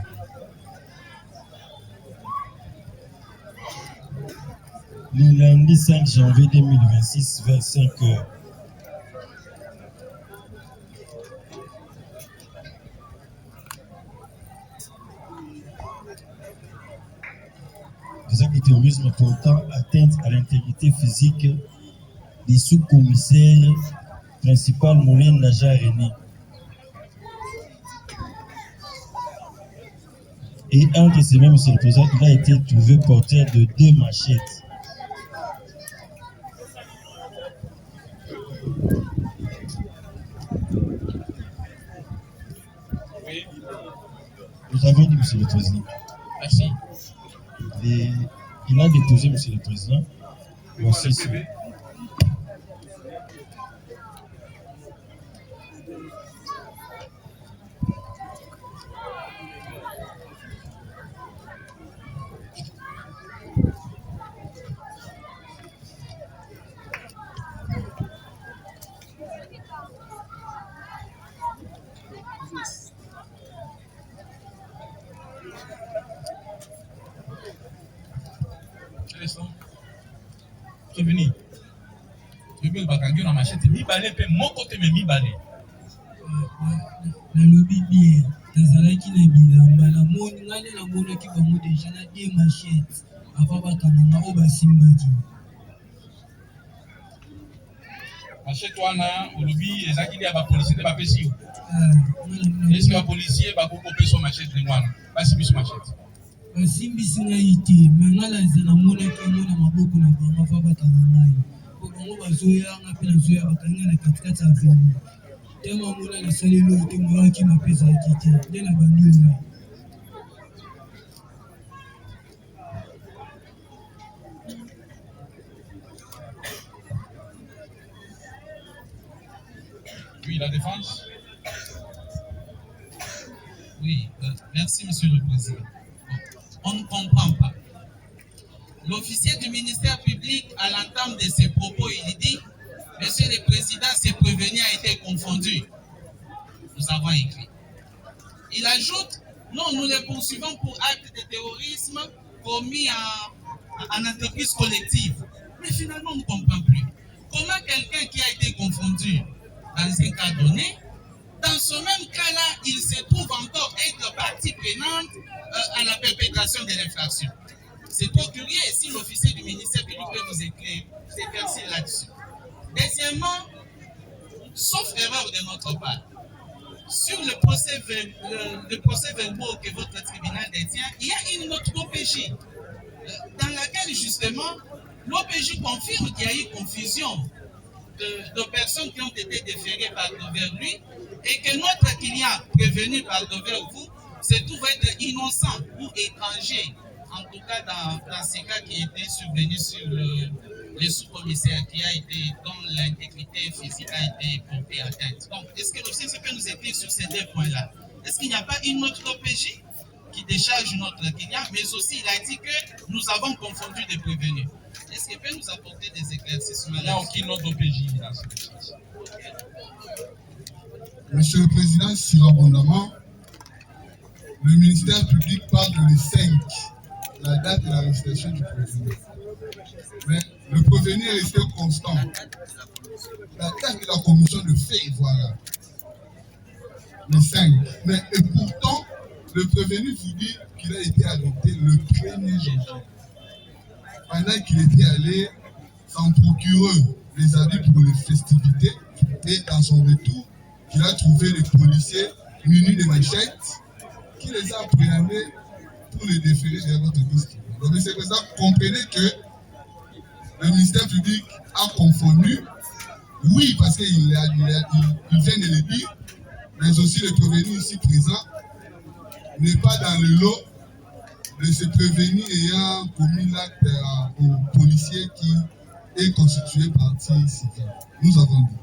S6: Le lundi 5 janvier 2026, vers 5 heures. Des actes de terrorisme portant atteinte à l'intégrité physique du sous-commissaire principal Moulin Naja René. Et entre ces mêmes, Monsieur le Président, il a été trouvé porteur de 2 machettes.
S1: Oui.
S6: Nous avons dit, Monsieur le Président.
S1: Merci.
S6: Il a déposé, Monsieur le Président, voici ça.
S1: Prévenu. Prévenu bakangi na machette mibale pe moko te me mibale.
S5: Nalobi bien nazalaki na bilamba namoni ngane namonaki bango deja na 2 machettes avant bakanganga oyo basimbaki.
S1: Machette wana olobi ezaki ya ba policier te bapesi yo. Est-ce que ba policier bakokopesa machette ni wana basimbi so machette?
S5: Basimbisi ngai te me nga naza namonaki yango na maboko na bango avant bakanga ngai po bango bazoyanga mpe nazoya bakanga na katikati ya veni te mamona nasaleli oyo te moyaki mapesaki te nde na bandi oyo.
S1: Oui, la défense.
S7: Oui, merci Monsieur le Président. On ne comprend pas. L'officier du ministère public, à l'entame de ses propos, il dit « Monsieur le Président, ce prévenu a été confondu. » Nous avons écrit. Il ajoute « Non, nous les poursuivons pour acte de terrorisme commis en entreprise collective. » Mais finalement, on ne comprend plus. Comment quelqu'un qui a été confondu dans un cas donné, dans ce même cas-là, il se trouve encore être partie prenante à la perpétration de l'infraction. C'est trop curieux si l'officier du ministère public peut vous éclaircir là-dessus. Deuxièmement, sauf erreur de notre part, sur le procès verbal que votre tribunal détient, il y a une note d'OPJ dans laquelle justement l'OPJ confirme qu'il y a eu confusion de personnes qui ont été déférées par devers lui et que notre client prévenu par devers vous se trouve être innocent ou étranger, en tout cas dans ces cas qui étaient survenus sur le sous-commissaire dont l'intégrité physique a été portée atteinte. Donc, est-ce que l'officier peut nous écrire sur ces deux points-là? Est-ce qu'il n'y a pas une autre OPJ qui décharge notre client, mais aussi il a dit que nous avons confondu des prévenus? Est-ce qu'il peut nous apporter des éclaircissements?
S1: Il n'y a aucune autre OPJ dans ce sens.
S8: Monsieur le Président, sur abondamment, le ministère public parle de le 5, la date de l'arrestation du prévenu. Mais le prévenu est resté constant. La date de la commission de fait, voilà. Le 5. Mais et pourtant, le prévenu vous dit qu'il a été arrêté le 1er janvier. Pendant qu'il était allé sans procureur les habits pour les festivités, et dans son retour, il a trouvé les policiers munis de machettes qui les a appréhendés pour les déférer vers votre liste. Donc, c'est pour ça que vous comprenez que le ministère public a confondu, oui, parce qu'il vient de le dire, mais aussi le prévenu ici présent n'est pas dans le lot de ce prévenu ayant commis l'acte au policier qui est constitué partie civile. Nous avons dit.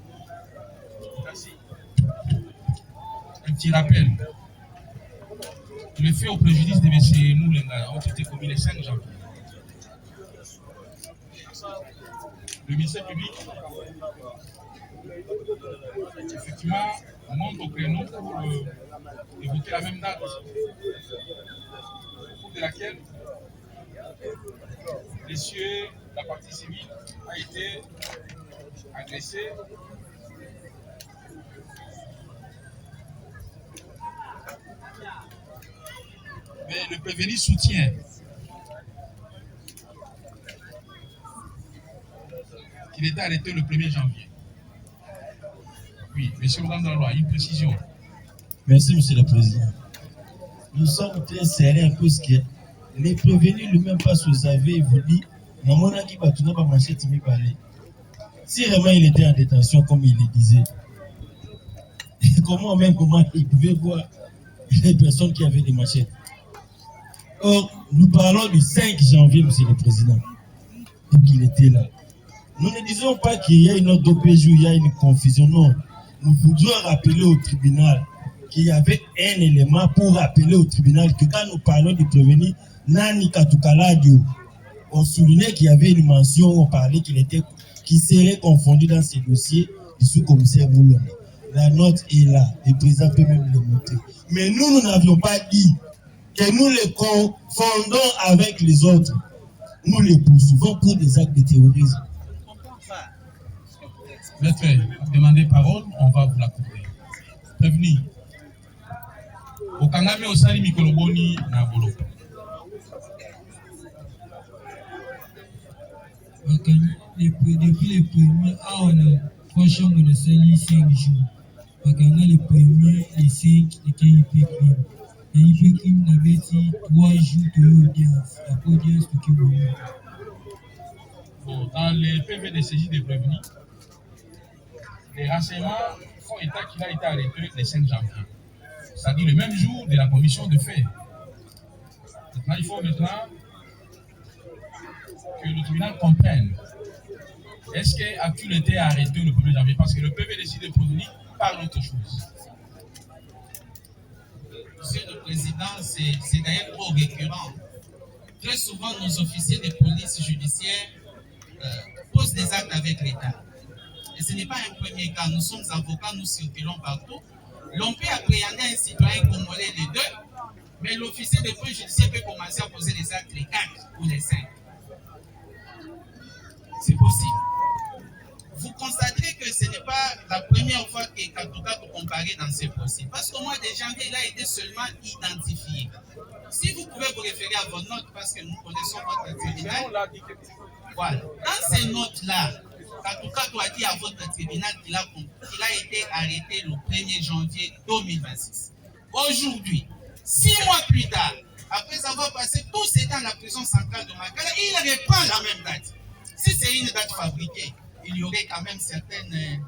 S1: Merci. Un petit rappel. Les faits au préjudice de M. Moulenga ont été commis le 5 janvier. Le ministère public, effectivement, monte au créneau pour évoquer la même date, au cours de laquelle messieurs, la partie civile a été agressée. Mais le prévenu soutient qu'il était arrêté le 1er janvier. Oui, monsieur le Grand Loi, une précision.
S6: Merci, monsieur le Président. Nous sommes très sérieux parce que les prévenus lui-même pas vous savez, vous dit, si vraiment il était en détention comme il le disait, comment il pouvait voir les personnes qui avaient des machettes? Or, nous parlons du 5 janvier, monsieur le Président, et qu'il était là. Nous ne disons pas qu'il y a une autre OPJ où il y a une confusion, non. Nous voudrions rappeler au tribunal qu'il y avait un élément pour rappeler au tribunal que quand nous parlons du prévenu, Nani Katukaladio, on soulignait qu'il y avait une mention, on parlait qu'il serait confondu dans ces dossiers du sous-commissaire Moulomba. La note est là, le président peut même le montrer. Mais nous n'avions pas dit que nous les confondons avec les autres. Nous les poursuivons pour des actes de terrorisme.
S1: Maître, vous demandez parole, on va vous l'accorder. Prévenu. Au Kangame au Sali Mikoloboni Nabolo.
S9: Depuis les premiers, on a franchement de Sali 5 jours. Les premiers, les 5, les KIP crime. Les KIP crime n'avaient dit 3 jours de audience. La audience de Kibounou.
S1: Bon, dans les PV de saisie des prévenus, les renseignements font état qu'il a été arrêté le 5 janvier. C'est-à-dire le même jour de la commission de fait. Maintenant, il faut que le tribunal comprenne. Est-ce qu'il a été arrêté le 1er janvier? Parce que le PV décidé de prévenir parle autre chose.
S7: Monsieur le Président, c'est d'ailleurs trop récurrent. Très souvent, nos officiers de police judiciaire posent des actes avec l'État. Et ce n'est pas un premier cas. Nous sommes avocats, nous circulons partout. L'on peut appréhender un citoyen congolais les deux, mais l'officier de police judiciaire peut commencer à poser des actes les 4 ou les 5. C'est possible. Vous constaterez que ce n'est pas la première fois que Katuka comparé dans ce procès. Parce qu'au mois de janvier, il a été seulement identifié. Si vous pouvez vous référer à vos notes, parce que nous connaissons votre tribunal, voilà. Dans ces notes-là, Katuka doit dire à votre tribunal qu'il a été arrêté le 1er janvier 2026. Aujourd'hui, 6 mois plus tard, après avoir passé tout ce temps à la prison centrale de Makala, il reprend la même date. Si c'est une date fabriquée, il y aurait quand même certaines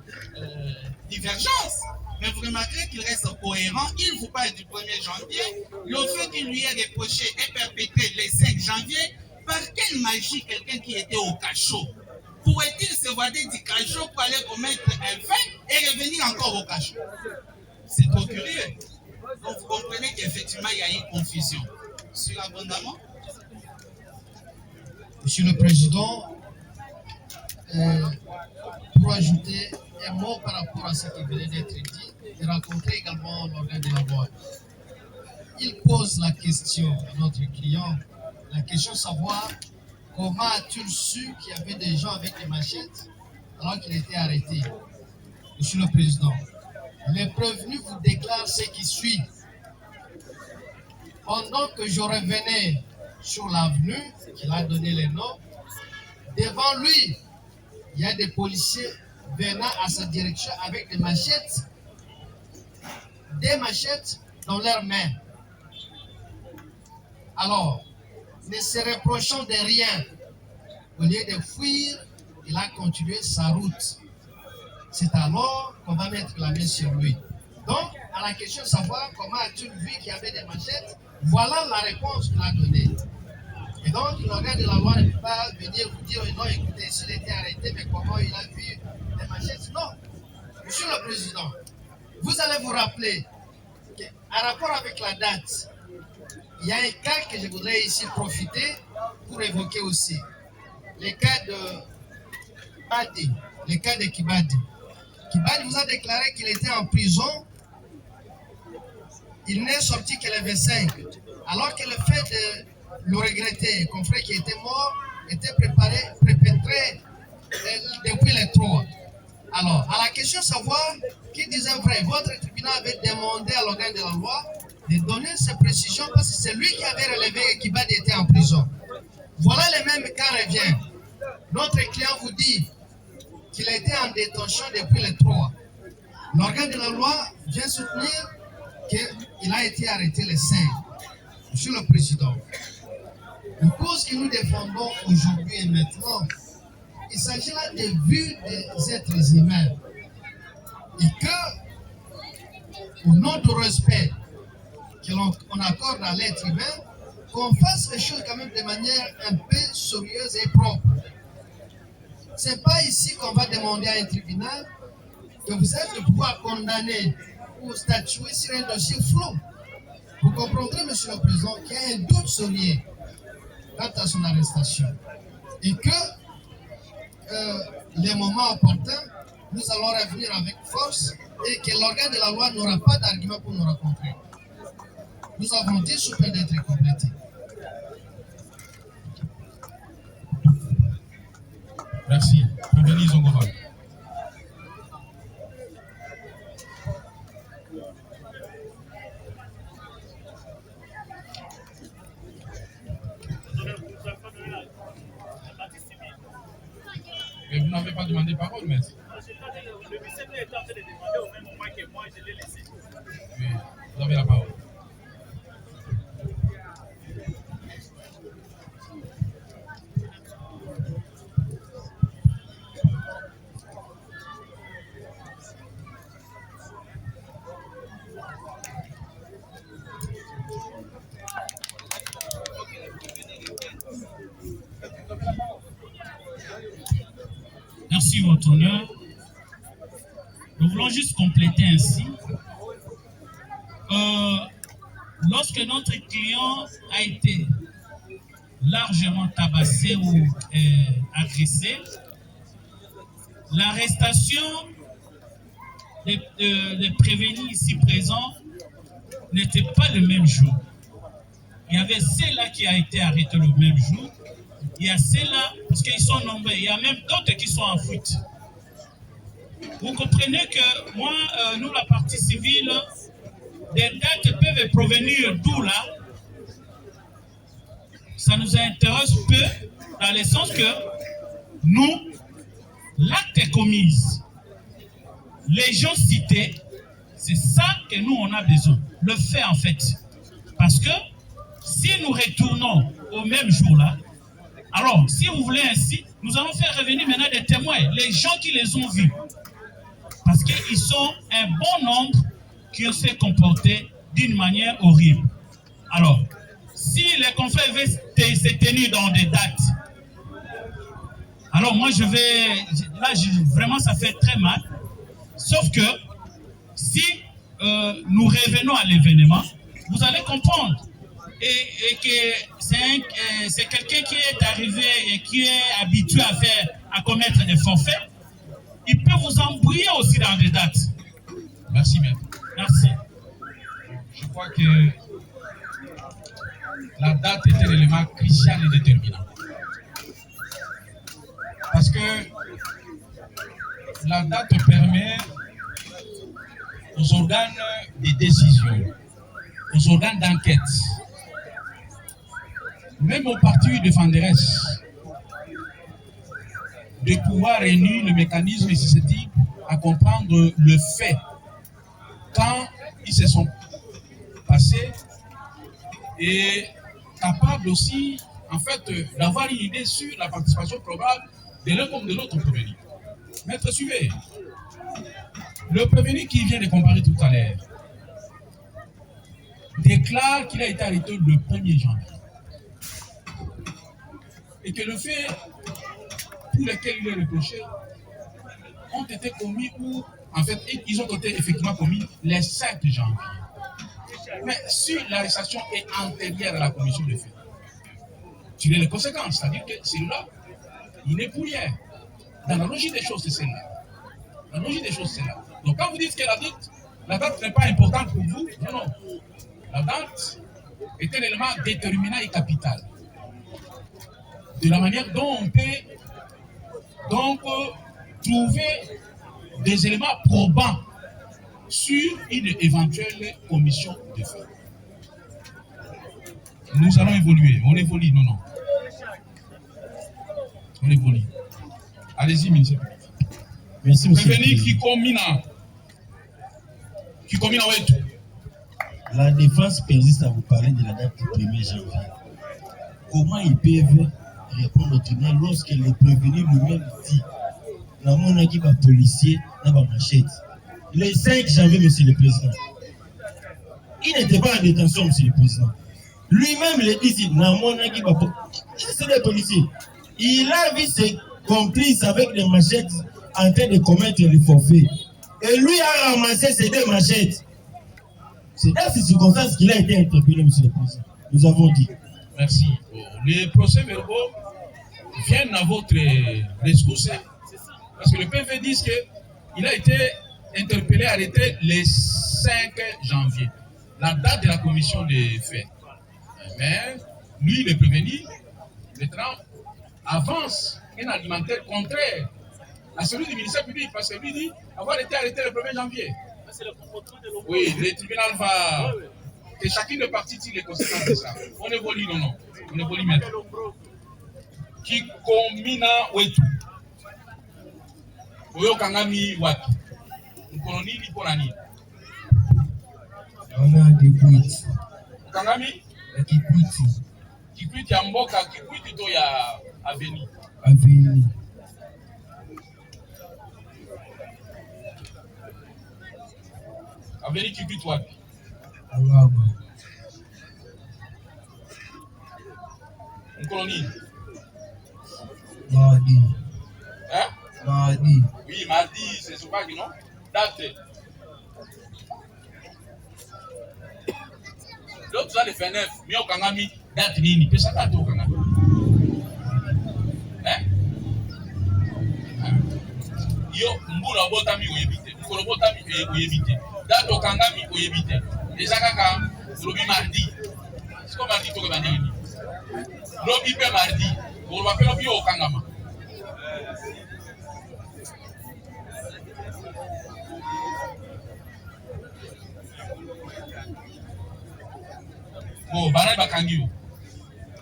S7: divergences. Mais vous remarquerez qu'il reste cohérent. Il vous parle du 1er janvier. Le fait qu'il lui ait reproché et perpétré le 5 janvier, par quelle magie quelqu'un qui était au cachot pourrait-il s'évader du cachot pour aller commettre un fait et revenir encore au cachot? C'est trop curieux. Donc vous comprenez qu'effectivement il y a une confusion sur l'abondement.
S10: Monsieur le Président, pour ajouter un mot par rapport à ce qui venait d'être dit et rencontrer également l'organe de la loi. Il pose la question à notre client, la question de savoir comment a-t-il su qu'il y avait des gens avec des machettes alors qu'il était arrêté. Monsieur le Président, les prévenus vous déclarent ce qui suit. Pendant que je revenais sur l'avenue, qu'il a donné les noms, devant lui, il y a des policiers venant à sa direction avec des machettes dans leurs mains. Alors, ne se reprochant de rien, au lieu de fuir, il a continué sa route. C'est alors qu'on va mettre la main sur lui. Donc, à la question de savoir comment as-tu vu qu'il y avait des machettes, voilà la réponse qu'il a donnée. Et donc, l'organe de la loi ne peut pas venir vous dire, non, écoutez, s'il était arrêté, mais comment il a vu des machettes? Non. Monsieur le Président, vous allez vous rappeler qu'en rapport avec la date, il y a un cas que je voudrais ici profiter pour évoquer aussi. Le cas de Badi, le cas de Kibadi. Kibadi vous a déclaré qu'il était en prison. Il n'est sorti que le 25. Alors que le fait de le regretter, qu'on frère qui était mort, était perpétré depuis les 3. Alors, à la question de savoir qui disait vrai, votre tribunal avait demandé à l'organe de la loi de donner ces précisions parce que c'est lui qui avait relevé que Kibadi était en prison. Voilà le même cas revient. Notre client vous dit qu'il a été en détention depuis les 3. L'organe de la loi vient soutenir qu'il a été arrêté le 5. Monsieur le Président, la cause que nous défendons aujourd'hui et maintenant, il s'agit là des vues des êtres humains. Et que, au nom du respect que l'on accorde à l'être humain, qu'on fasse les choses quand même de manière un peu sérieuse et propre. Ce n'est pas ici qu'on va demander à un tribunal que vous avez le pouvoir condamner ou statuer sur un dossier flou. Vous comprendrez, Monsieur le Président, qu'il y a un doute sérieux quant à son arrestation. Et que les moments opportuns, nous allons revenir avec force et que l'organe de la loi n'aura pas d'argument pour nous rencontrer. Nous avons dit sous peine d'être complétés.
S1: Merci. Prévenu Zongova. Mais vous n'avez pas demandé parole, maître.
S11: Le vice-président est en train de demander au même moment que moi, je l'ai laissé.
S1: Oui, vous avez la parole.
S11: Merci, votre honneur. Nous voulons juste compléter ainsi. Lorsque notre client a été largement tabassé ou agressé, l'arrestation des prévenus ici présents n'était pas le même jour. Il y avait ceux-là qui a été arrêté le même jour. Il y a ceux-là, parce qu'ils sont nombreux, il y a même d'autres qui sont en fuite. Vous comprenez que moi, nous, la partie civile, des dates peuvent provenir d'où là? Ça nous intéresse peu, dans le sens que nous, l'acte est commis. Les gens cités, c'est ça que nous, on a besoin. Le fait, en fait. Parce que si nous retournons au même jour là, alors, si vous voulez ainsi, nous allons faire revenir maintenant des témoins, les gens qui les ont vus. Parce qu'ils sont un bon nombre qui se comporter d'une manière horrible. Alors, si les confrères veulent se tenir dans des dates, Alors moi vraiment ça fait très mal. Sauf que si nous revenons à l'événement, vous allez comprendre. Et que c'est quelqu'un qui est arrivé et qui est habitué à commettre des forfaits. Il peut vous embrouiller aussi dans des dates.
S1: Merci, maître.
S11: Merci.
S1: Je crois que la date est un élément crucial et déterminant. Parce que la date permet aux organes de décision, aux organes d'enquête, même aux partis défenderesse, de pouvoir réunir le mécanisme susceptible à comprendre le fait quand ils se sont passés et capable aussi, en fait, d'avoir une idée sur la participation probable de l'un comme de l'autre prévenu. Maître, suivez. Le prévenu qui vient de comparer tout à l'heure déclare qu'il a été arrêté le 1er janvier. Et que le fait pour lesquels il est reproché ont été commis ou, en fait, ils ont été effectivement commis les 5 janvier. Mais si l'arrestation est antérieure à la commission des faits, tu as les conséquences, c'est-à-dire que celui-là, il n'est pour rien. Dans la logique des choses, c'est celle-là. La logique des choses, c'est celle-là. Donc quand vous dites que la date n'est pas importante pour vous, non. La date est un élément déterminant et capital. De la manière dont on peut donc trouver des éléments probants sur une éventuelle commission de fait. Nous allons évoluer. On évolue, non. On évolue. Allez-y, ministre.
S6: Merci, monsieur.
S1: Qui combine avec tout.
S6: La défense persiste à vous parler de la date du 1er janvier. Comment ils peuvent répondre au tribunal lorsque le prévenu lui-même dit la monnaie qui va policier dans la machette. Le 5 janvier, monsieur le président, il n'était pas en détention, monsieur le président. Lui-même le dit, la monnaie qui va policier. C'est des policiers. Il a vu ses complices avec des machettes en train de commettre les forfaits. Et lui a ramassé ces 2 machettes. C'est dans ces circonstances qu'il a été interpellé, monsieur le président. Nous avons dit.
S1: Merci. Les procès-verbaux viennent à votre rescousse. Parce que le PV dit qu'il a été interpellé, arrêté le 5 janvier, la date de la commission des faits. Mais lui, le prévenu, maintenant, avance un argumentaire contraire à celui du ministère public, parce que lui dit avoir été arrêté le 1er janvier. Oui, le tribunal va... Que chacune des parties tire les conséquences de ça. On évolue, non. On évolue maintenant. Qui combine wetu. Oyo kangami wapi. Mkono nini pona nini?
S9: On a des buts.
S1: Kangami?
S9: Kikwiti.
S1: Kikwiti ya mboka, Kikwiti to ya Aveni.
S9: Aveni.
S1: Aveni Kikwiti wapi?
S9: Alaba.
S1: Mkono nini?
S9: Mardi.
S1: Hein?
S9: Mardi.
S1: Oui, mardi, c'est ce pas, non? Date. L'autre, ça, le fait 9. Mais au Kangami, date nini? Pesa date au Kangami. Hein? Yo, mbula botami oyebite. Mbula botami oyebite. Date au Kangami oyebite. Les Akaka, lobi mardi. C'est comme mardi, toi, que lobi pe mardi. On va faire lobi au Kangama. Oh, Barai Bakangi.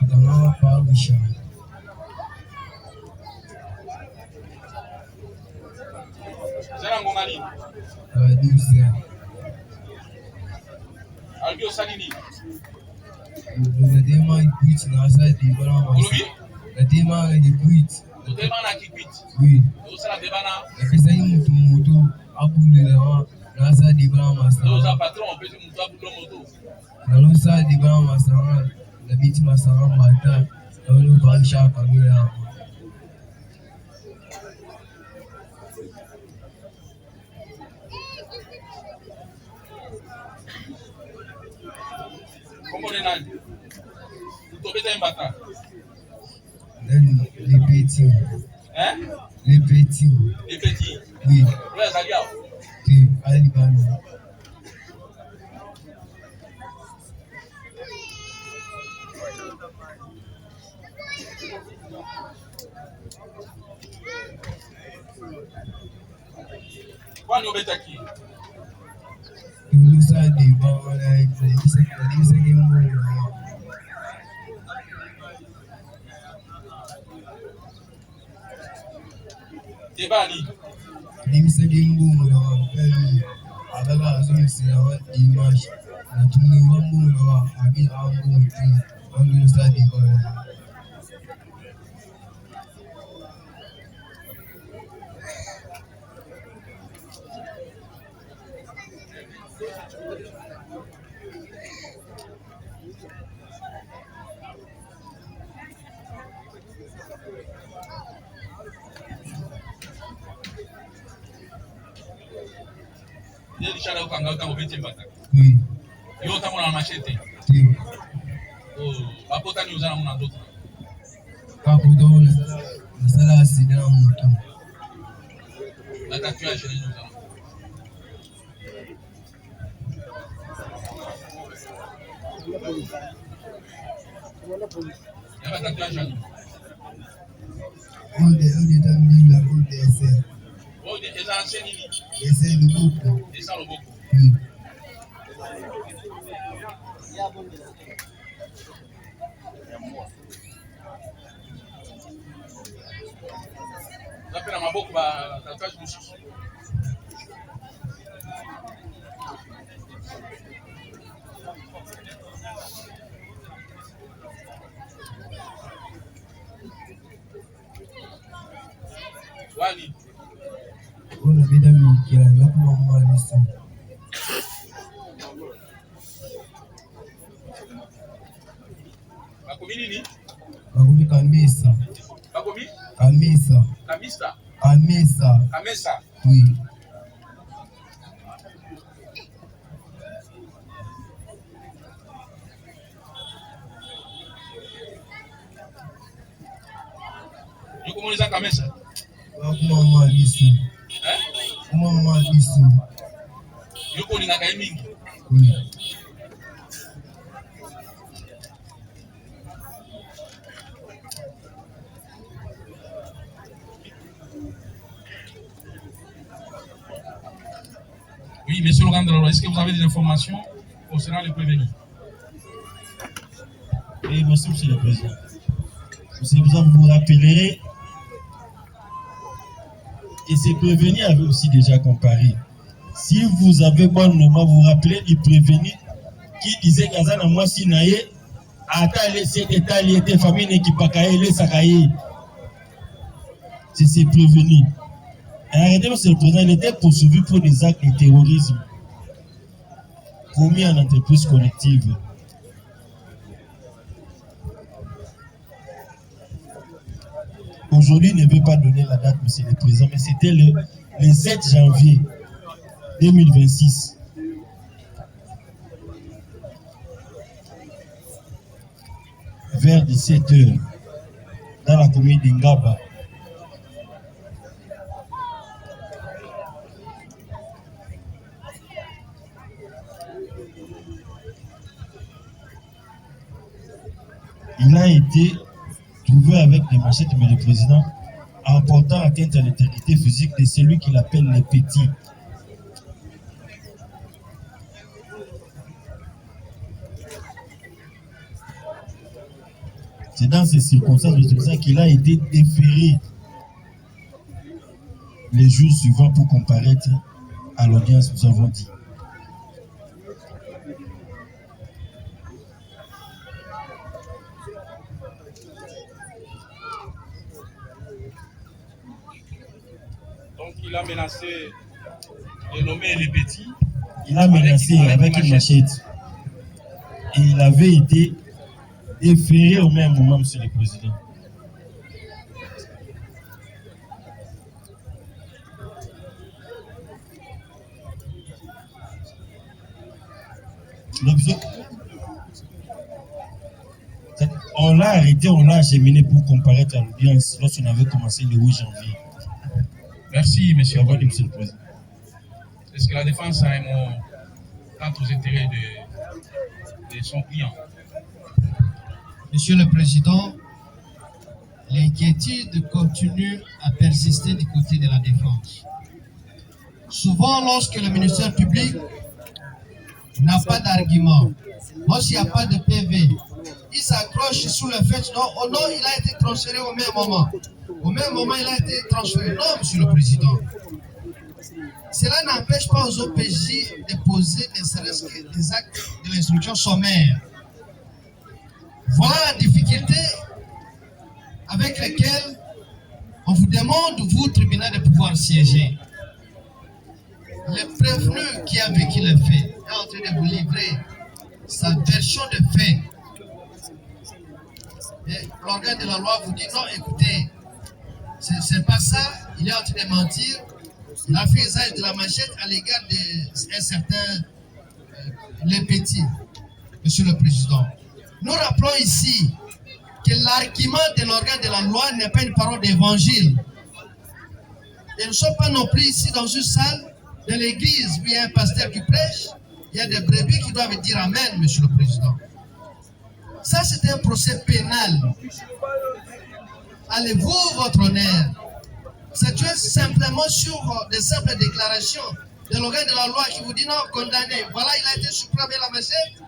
S9: Bakanga pa Bisha.
S1: Zara Ngomani.
S9: 12 ans.
S1: Albio Salini.
S9: Le dément est buit dans sa débana. Le dément est buit.
S1: Le dément est Kikwit.
S9: Oui.
S1: Le sala débana.
S9: Le pesa yi moto aboule là dans sa débana masa.
S1: Le patron on peut dire moto aboule moto.
S9: Dans sa débana masa, la biti masa mata. Dans le bancha kamera.
S1: est nani? Utobeta imbata.
S9: Les petits.
S1: Hein?
S9: Les petits.
S1: Les petits?
S9: Oui.
S1: Ouais, Zalia.
S9: Oui, allez, Liban.
S1: Kwani obeta ki?
S9: Musa de Bawala, Lisa Gimbo.
S1: Tebani.
S9: Lisa Gimbo, Alaga Azumisi, Dimash, Natuni Wambo, Abi Ambo, and Musa de Bawala.
S1: Yeli chala ukanga utango beti mbata.
S9: Oui.
S1: Yo utango na machete.
S9: Oui.
S1: Oh, apota ni uzana muna ndoto.
S9: Kakudo na sala asida moto.
S1: La tatuage ni uzana. Yaba tatuage ni.
S9: Ode tamila ode ese.
S1: Ode eza ancien nini?
S9: Ese luboko.
S1: Eza loboko.
S9: Oui.
S1: Zapena maboko ba tatuage mususu. Wani?
S9: Ona beda mikia yakuma mmalisa.
S1: Bakomi nini?
S9: Bakomi Kamesa.
S1: Bakomi?
S9: Kamesa.
S1: Kamisa?
S9: Kamesa.
S1: Kamesa?
S9: Oui.
S1: Yoko moniza Kamesa?
S9: Bakuma mmalisa. Kuma mmalisa.
S1: Yoko ningaka ye mingi?
S9: Oui.
S1: Oui, monsieur Logandro, est-ce que vous avez des informations concernant les prévenus?
S6: Oui, merci, monsieur le président. Vous rappellerez que ces prévenus avaient aussi déjà comparé. Si vous avez bonnement, vous vous rappelez du prévenu qui disait qu'Azana moi si naïe, ata laissé état lié famille qui pakaye les sakaye. C'est ces prévenus. Et arrêtez, monsieur le président, il était poursuivi pour des actes de terrorisme commis en entreprise collective. Aujourd'hui, il ne veut pas donner la date, monsieur le président, mais c'était le 7 janvier 2026. Vers 17h, dans la commune d'Ingaba. Il a été trouvé avec des machettes, mais le président, en portant atteinte à l'intégrité physique de celui qu'il appelle les petits. C'est dans ces circonstances qu'il a été déféré les jours suivants pour comparaître à l'audience, nous avons dit.
S1: Donc il a menacé de nommer les petits.
S6: Il a menacé avec une machette. Et il avait été déféré au même moment, monsieur le président. on l'a arrêté, on l'a acheminé pour comparaître à l'audience lorsqu'on avait commencé le 8 janvier.
S1: Merci, monsieur.
S6: Monsieur le Président.
S1: Est-ce que la défense a un mot quant aux intérêts de son client?
S10: Monsieur le Président, l'inquiétude continue à persister du côté de la défense. Souvent, lorsque le ministère public n'a pas d'argument, lorsqu'il n'y a pas de PV, il s'accroche sous le fait non, oh non, il a été transféré au même moment. Au même moment, il a été transféré. Non, Monsieur le Président. Cela n'empêche pas aux OPJ de poser ne serait-ce que des actes de l'instruction sommaire. Voilà la difficulté avec laquelle on vous demande, vous, tribunal, de pouvoir siéger. Le prévenu qui a vécu le fait est en train de vous livrer sa version de fait. Et l'organe de la loi vous dit non, écoutez, c'est pas ça, il est en train de mentir. Il a fait usage de la machette à l'égard d'un certain les petits, Monsieur le Président. Nous rappelons ici que l'argument de l'organe de la loi n'est pas une parole d'évangile. Et nous ne sommes pas non plus ici dans une salle de l'église où il y a un pasteur qui prêche, il y a des brebis qui doivent dire Amen, Monsieur le Président. Ça, c'est un procès pénal. Allez-vous, votre honneur, s'appuyer simplement sur des simples déclarations de l'organe de la loi qui vous dit non, condamné. Voilà, il a été surpris avec la machette.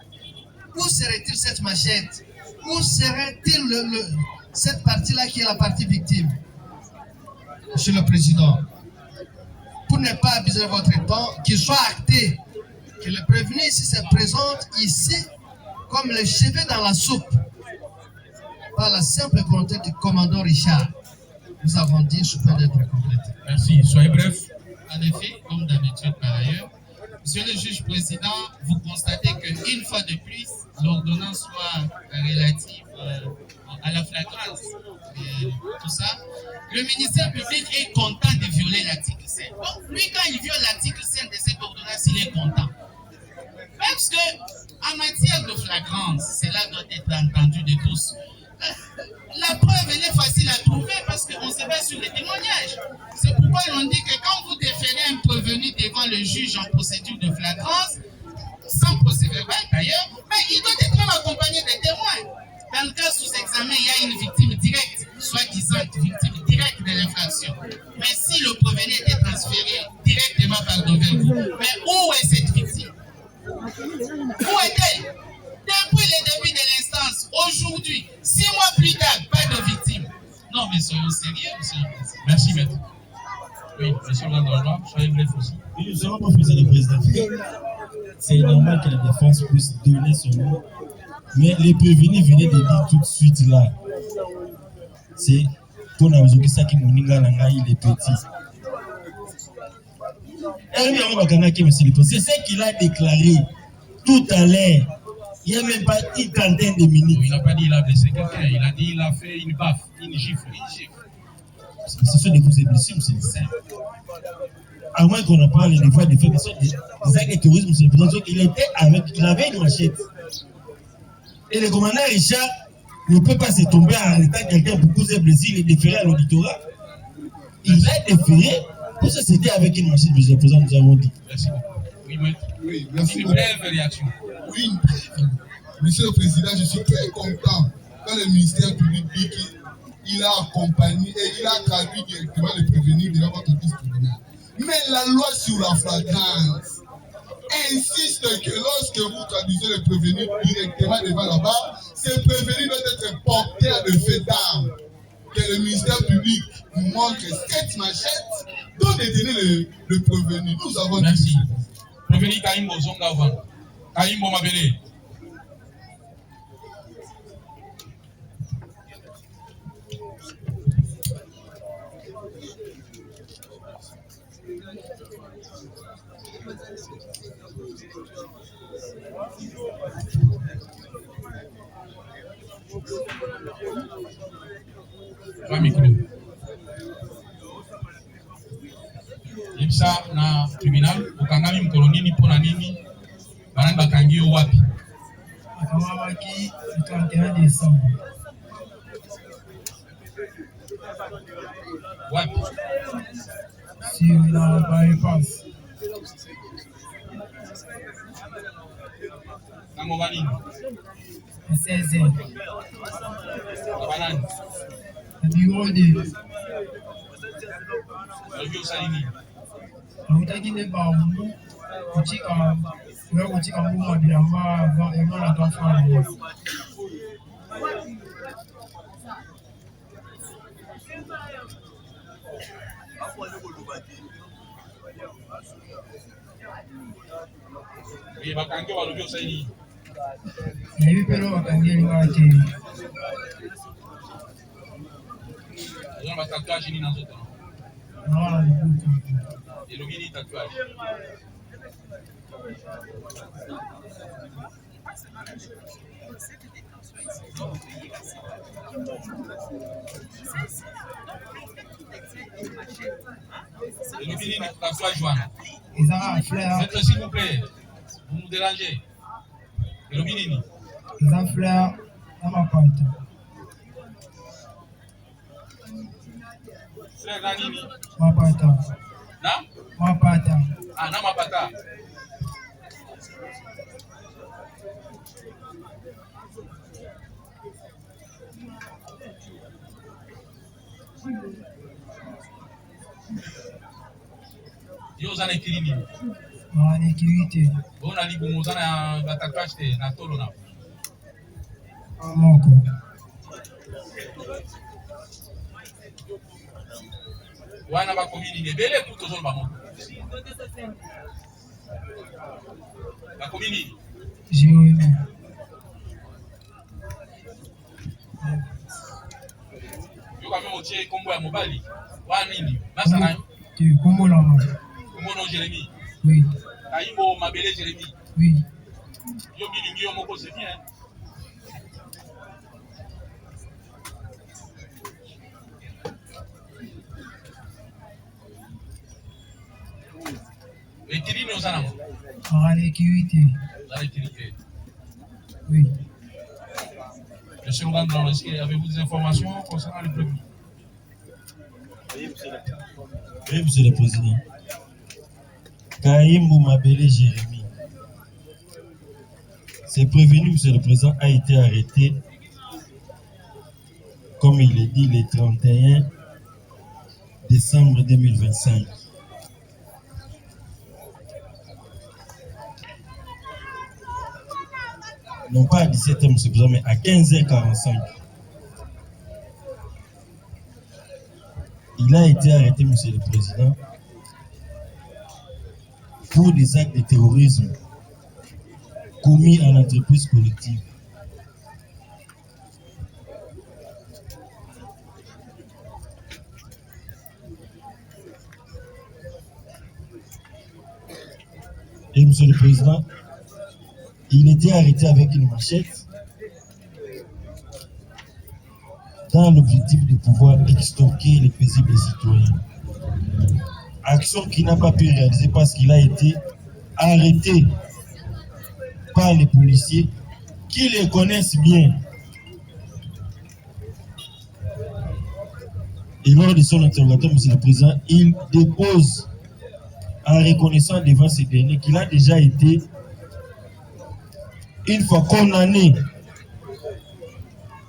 S10: Où serait-il cette machette? Où serait-il cette partie-là qui est la partie victime? Monsieur le Président, pour ne pas abuser votre temps, qu'il soit acté que le prévenu ici se présente ici comme le cheveu dans la soupe par la simple volonté du commandant Richard. Nous avons dit sous peine d'être complété.
S1: Merci, soyez bref.
S7: En effet, comme d'habitude par ailleurs, Monsieur le juge président, vous constatez qu'une fois de plus, l'ordonnance soit relative à la flagrance et tout ça. Le ministère public est content de violer l'article 5. Donc, lui, quand il viole l'article 5 de cette ordonnance, il est content. Parce que, en matière de flagrance, cela doit être entendu de tous. La preuve, elle est facile à trouver parce qu'on se base sur les témoignages. C'est pourquoi l'on dit que quand vous déférez un prévenu devant le juge en procédure de flagrance, sans procès verbal d'ailleurs, mais il doit être même accompagné des témoins. Dans le cas sous examen, il y a une victime directe, soi-disant victime directe de l'infraction. Mais si le prévenu était transféré directement par devant vous, mais où est cette victime? Où est-elle? Depuis le début de l'instance, aujourd'hui, 6 mois plus tard, pas de victime. Non, mais soyons sérieux, monsieur le président.
S1: Merci, maître. Oui, monsieur le droit, soyez bref aussi.
S6: Oui, nous allons pas poser le président. C'est normal que la défense puisse donner son nom. Mais les prévenus venaient de dire tout de suite là. C'est pour nous ça qui moninga nangai les petits. C'est ce qu'il a déclaré tout à l'heure. Il n'y a même pas une trentaine de minutes.
S1: Il n'a pas dit qu'il a blessé quelqu'un, il a dit qu'il a fait une baffe, une gifle.
S6: Ce sont des coups et blessures, c'est simple. À moins qu'on en parle des fois des faits, des actes de terrorisme, c'est le président. Il avait une machette. Et le commandant Richard ne peut pas se tomber en arrêtant quelqu'un pour coups et blessures, il est déféré à l'auditorat. Il a déféré pour se céder avec une machette, monsieur le président, nous avons dit.
S1: Merci beaucoup. Oui, maître.
S8: Oui, merci.
S1: Une brève réaction.
S8: Oui, une brève. Monsieur le Président, je suis très content quand le ministère public dit qu'il a accompagné et il a traduit directement le prévenu de votre tribunal. Mais la loi sur la flagrance insiste que lorsque vous traduisez le prévenu directement devant la barre, ce prévenu doit être porté à le fait d'armes. Que le ministère public nous montre cette machette dont détenait le prévenu. Nous avons
S1: merci.
S8: Dit.
S1: Prévenu Kaimbo Zongavan. Kaimbo Mabele. Micro. Ipsa na tribunal ukangami mkono nini pona nini banani bakangi yo wapi
S9: akamwabaki 31 décembre
S1: Ouais.
S3: Sur la bypass.
S1: Nango banini.
S3: 16 ans.
S1: Banani.
S3: Bureau de.
S1: Alobi osali nini?
S3: Nautaki ne bango kutika wewe kutika ngoma bilamba na kafanya.
S1: Et bakangi balobi osali nini?
S3: Na hivi pelo bakangi ngati.
S1: Azona ba tatouage nini na nzoto?
S3: Na lubuku.
S1: Elobi ni tatouage. Elobi nini tatouage wana?
S3: Eza fleur.
S1: Maître, s'il vous plaît, vous nous dérangez. Elobi nini?
S3: Eza fleur na mapanta.
S1: Fleur na nini?
S3: Mapata.
S1: Na?
S3: Mapata.
S1: Ah, na mapata. Yo oza na ekili nini?
S3: Na ekili te.
S1: Oyo na libumu oza na batatouage te na tolo na
S3: moko.
S1: Wana bakomi nini ebele kutu tozoloba moko. Bakomi nini?
S3: Jérémie.
S1: Yo kame otie kombo ya mobali. Wana nini? Nasala yo?
S3: Kombo na mo.
S1: Kombo no Jérémie.
S3: Oui.
S1: Aimbo mabele Jérémie.
S3: Oui.
S1: Yo bilingi yo moko c'est bien. L'équilibre aux anamos.
S3: L'équité.
S1: L'équité.
S3: Oui.
S1: Monsieur Rwanda, est-ce que avez-vous des informations concernant le prévenu?
S6: Oui, Monsieur le Président. Kaïmbou Mabele Jérémie. C'est prévenu, Monsieur le Président, a été arrêté, comme il est dit, le 31 décembre 2025. Non pas à 17h, M. le Président, mais à 15h45. Il a été arrêté, M. le Président, pour des actes de terrorisme commis en entreprise collective. Et M. le Président, il était arrêté avec une machette dans l'objectif de pouvoir extorquer les paisibles citoyens. Action qu'il n'a pas pu réaliser parce qu'il a été arrêté par les policiers qui les connaissent bien. Et lors de son interrogatoire, M. le Président, il dépose en reconnaissant devant ces derniers qu'il a déjà été une fois condamné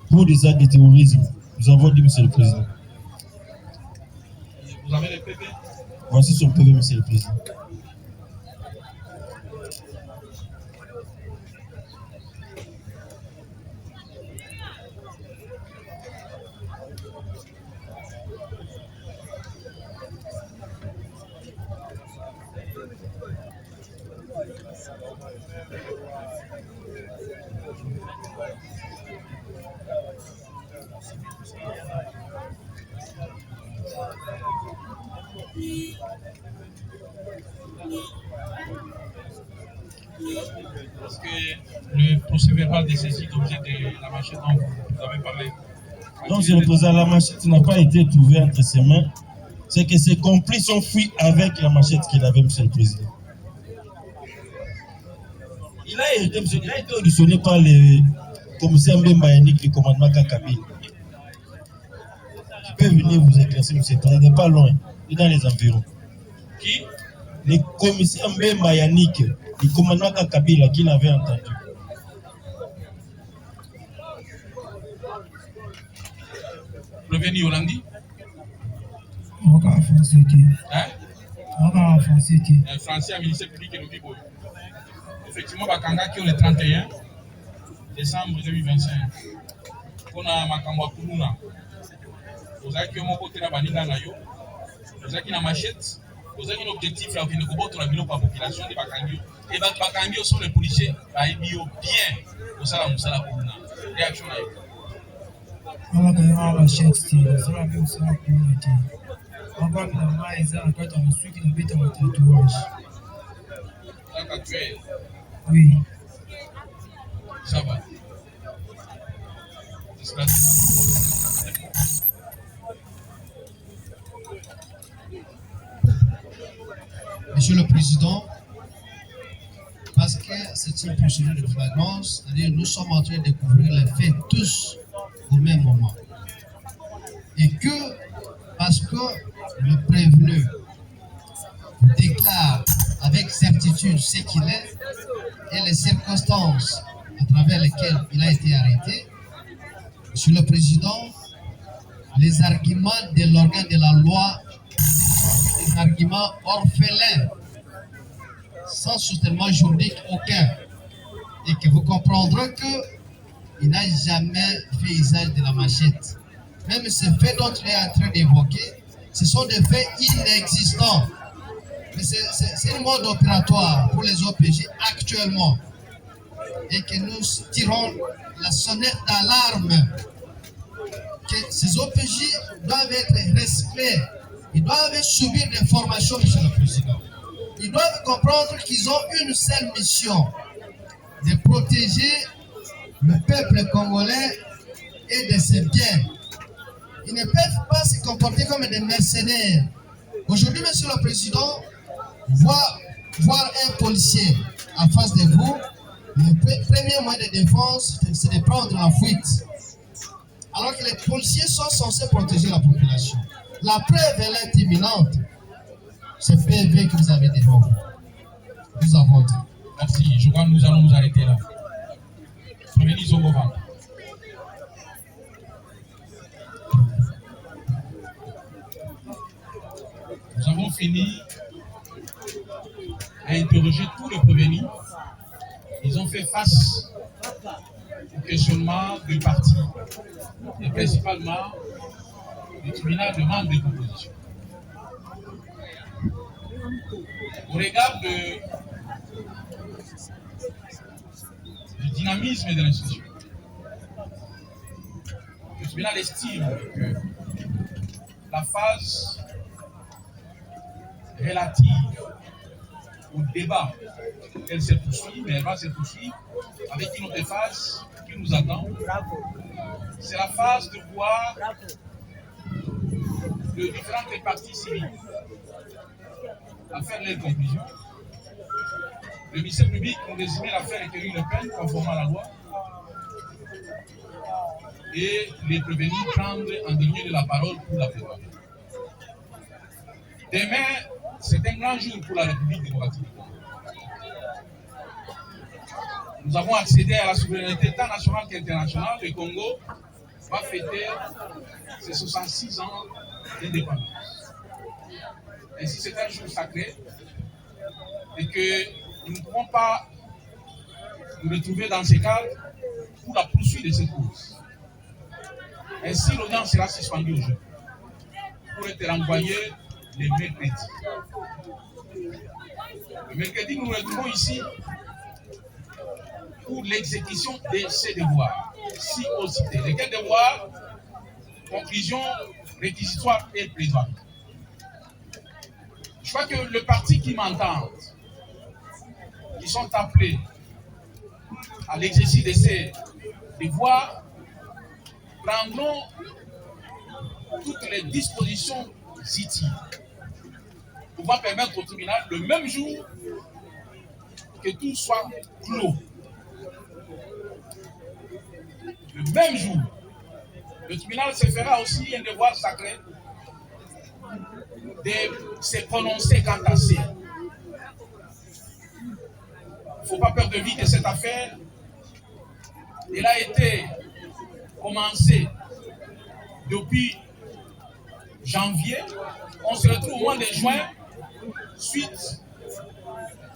S6: pour des actes de terrorisme. Nous avons dit, M. le Président.
S1: Vous avez les PV?
S6: Voici son PV, M. le Président.
S1: Parce que le procès verbal de saisie d'objet de la machette dont vous avez parlé.
S6: Donc, M. le Président, la machette n'a pas été trouvée entre ses mains. C'est que ses complices ont fui avec la machette qu'il avait, M. le Président. Il a été auditionné par le commissaire Mbemba Yannick du commandement Kakabi. peut venir vous éclaircir, monsieur. Il n'est pas loin, il est dans les environs.
S1: Qui?
S6: Le commissaire Mbemba Yannick, le commandant Kabila, qui l'avait entendu.
S1: Revenu Hollandi?
S9: Encore français qui.
S1: Hein?
S9: Encore français qui.
S1: Un français à ministère public et l'Obibo. Effectivement, Bakanga qui est le 31 décembre 2025. On a Makamba Kuluna. Vous avez qui ont côté la banina nayo. Vous avez qui na machette. Vous avez un objectif là qui ne comporte la population de Bakangio. Et Bakangio sont les policiers à Ibio bien. Au Sala Moussala Kuluna. Réaction là.
S9: On va gagner la machette. Ça va bien ça Kuluna qui. On va bien la maïsa quand on suit qui n'habite dans le tatouage.
S1: Là tu es.
S9: Oui.
S1: Ça va.
S10: Monsieur le Président, parce que c'est une procédure de flagrance, c'est-à-dire nous sommes en train de découvrir les faits tous au même moment. Et que, parce que le prévenu déclare avec certitude ce qu'il est et les circonstances à travers lesquelles il a été arrêté, Monsieur le Président, les arguments de l'organe de la loi sont des arguments orphelins, sans soutènement juridique aucun, et que vous comprendrez qu'il n'a jamais fait usage de la machette. Même ces faits dont il est en train d'évoquer, ce sont des faits inexistants. Mais c'est un mode opératoire pour les OPJ actuellement, et que nous tirons la sonnette d'alarme que ces OPJ doivent être recyclés, ils doivent subir des formations, Monsieur le Président. Ils doivent comprendre qu'ils ont une seule mission, de protéger le peuple congolais et de ses biens. Ils ne peuvent pas se comporter comme des mercenaires. Aujourd'hui, Monsieur le Président, voir un policier en face de vous, le premier moyen de défense, c'est de prendre la fuite. Alors que les policiers sont censés protéger la population. La preuve, elle est imminente. C'est PV que vous avez devant vous. Nous avons dit.
S1: Merci. Je crois que nous allons nous arrêter là. Prévenez Zombova. Nous avons fini à interroger tous les prévenus. Ils ont fait face au questionnement du parti et principalement du tribunal de manque de composition. Au regard du dynamisme de l'institution, le tribunal estime que la phase relative au débat, elle se poursuit, mais elle va se poursuivre avec une autre phase qui nous attend. C'est la phase de voir de différentes parties civiles à faire leurs conclusions. Le ministère public a désigné l'affaire Écurie Le Pen conformément à la loi et les prévenus prendre en dernier de la parole pour la plaidoirie. Demain, c'est un grand jour pour la République démocratique. Nous avons accédé à la souveraineté tant nationale qu'internationale. Le Congo va fêter ses 66 ans d'indépendance. Ainsi, c'est un jour sacré et que nous ne pouvons pas nous retrouver dans ces cadres pour la poursuite de cette cause. Ainsi, l'audience sera suspendue aujourd'hui pour être renvoyée le mercredi. Le mercredi, nous nous retrouvons ici pour l'exécution de ces devoirs, si au cité. Lesquels devoirs? Conclusion, réquisitoire et plaidoirie. Je crois que le parti qui m'entend, qui sont appelés à l'exercice de ces devoirs, prendront toutes les dispositions utiles pour pouvoir permettre au tribunal le même jour que tout soit clos. Le même jour Le tribunal se fera aussi un devoir sacré de se prononcer quant à ça. Il ne faut pas perdre de vue que cette affaire, elle a été commencée depuis janvier. On se retrouve au mois de juin suite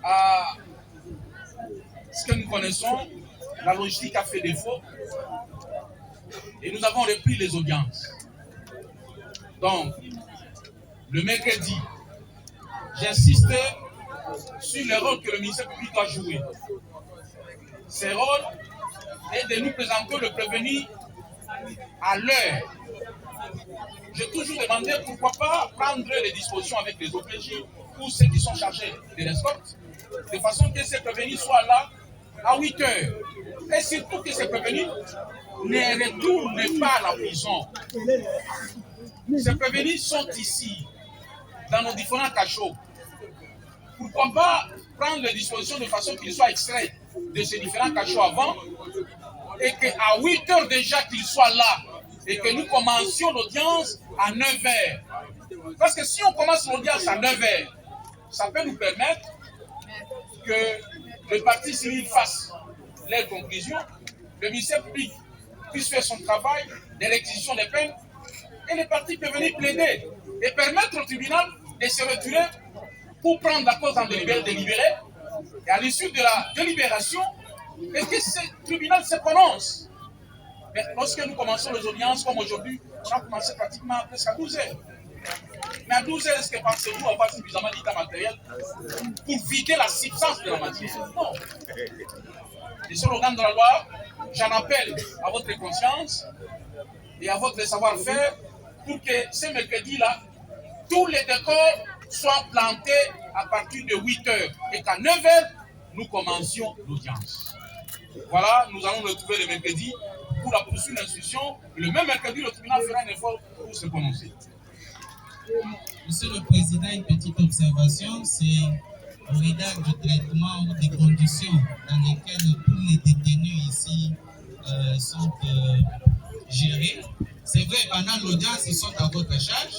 S1: à ce que nous connaissons. La logistique a fait défaut et nous avons repris les audiences. Donc, le mercredi, j'insiste sur le rôle que le ministère public doit jouer. Ce rôle est de nous présenter le prévenu à l'heure. J'ai toujours demandé pourquoi pas prendre les dispositions avec les OPJ ou ceux qui sont chargés de l'escorte, de façon que ces prévenus soient là à 8 heures. Et surtout que ces prévenus ne retournent pas à la prison. Ces prévenus sont ici, dans nos différents cachots. Pourquoi pas prendre les dispositions de façon qu'ils soient extraits de ces différents cachots avant et qu'à 8 heures déjà qu'ils soient là et que nous commencions l'audience à 9 heures. Parce que si on commence l'audience à 9 heures, ça peut nous permettre que le parti civil fasse les conclusions, le ministère public puisse faire son travail de réquisition des peines et les partis peuvent venir plaider et permettre au tribunal de se retirer pour prendre la cause en délibéré et à l'issue de la délibération et que ce tribunal se prononce. Mais lorsque nous commençons les audiences comme aujourd'hui, on a commencé pratiquement presque à 12 heures. Mais à 12 heures, est-ce que pensez-vous avoir suffisamment d'état matériel pour vider la substance de la matière? Non. Les seuls organes de la loi, j'en appelle à votre conscience et à votre savoir-faire pour que ce mercredi-là, tous les décors soient plantés à partir de 8 heures et qu'à 9 heures, nous commencions l'audience. Voilà, nous allons le trouver le mercredi pour la poursuite de l'instruction. Le même mercredi, le tribunal fera un effort pour se prononcer.
S7: Monsieur le Président, une petite observation, c'est au regard du traitement ou des conditions dans lesquelles tous les détenus ici sont gérés. C'est vrai, pendant l'audience, ils sont à votre charge,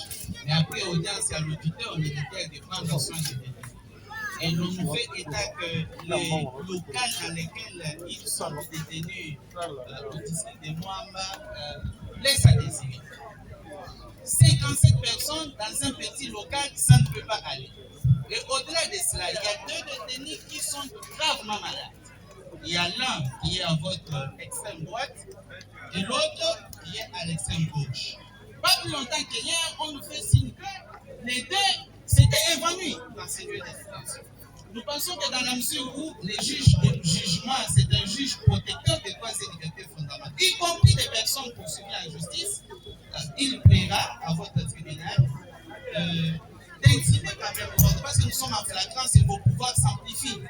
S7: mais après l'audience, il y a l'auditeur militaire de prendre soin des détenus. Et l'on nous fait état que les locales dans lesquels ils sont détenus au district de Moamba laissent à désirer. 57 personnes dans un petit local, ça ne peut pas aller. Et au-delà de cela, il y a 2 détenus qui sont gravement malades. Il y a l'un qui est à votre extrême droite et l'autre qui est à l'extrême gauche. Pas plus longtemps qu'hier, on nous fait signe que les 2 s'étaient évanouis dans ces lieux de détention. Nous pensons que dans la mesure où les juges de jugement, c'est un juge protecteur des droits et libertés fondamentales, y compris des personnes poursuivies en justice, il plaira à votre tribunal d'intimer quand même l'ordre, parce que nous sommes en flagrance et vos pouvoirs s'amplifient,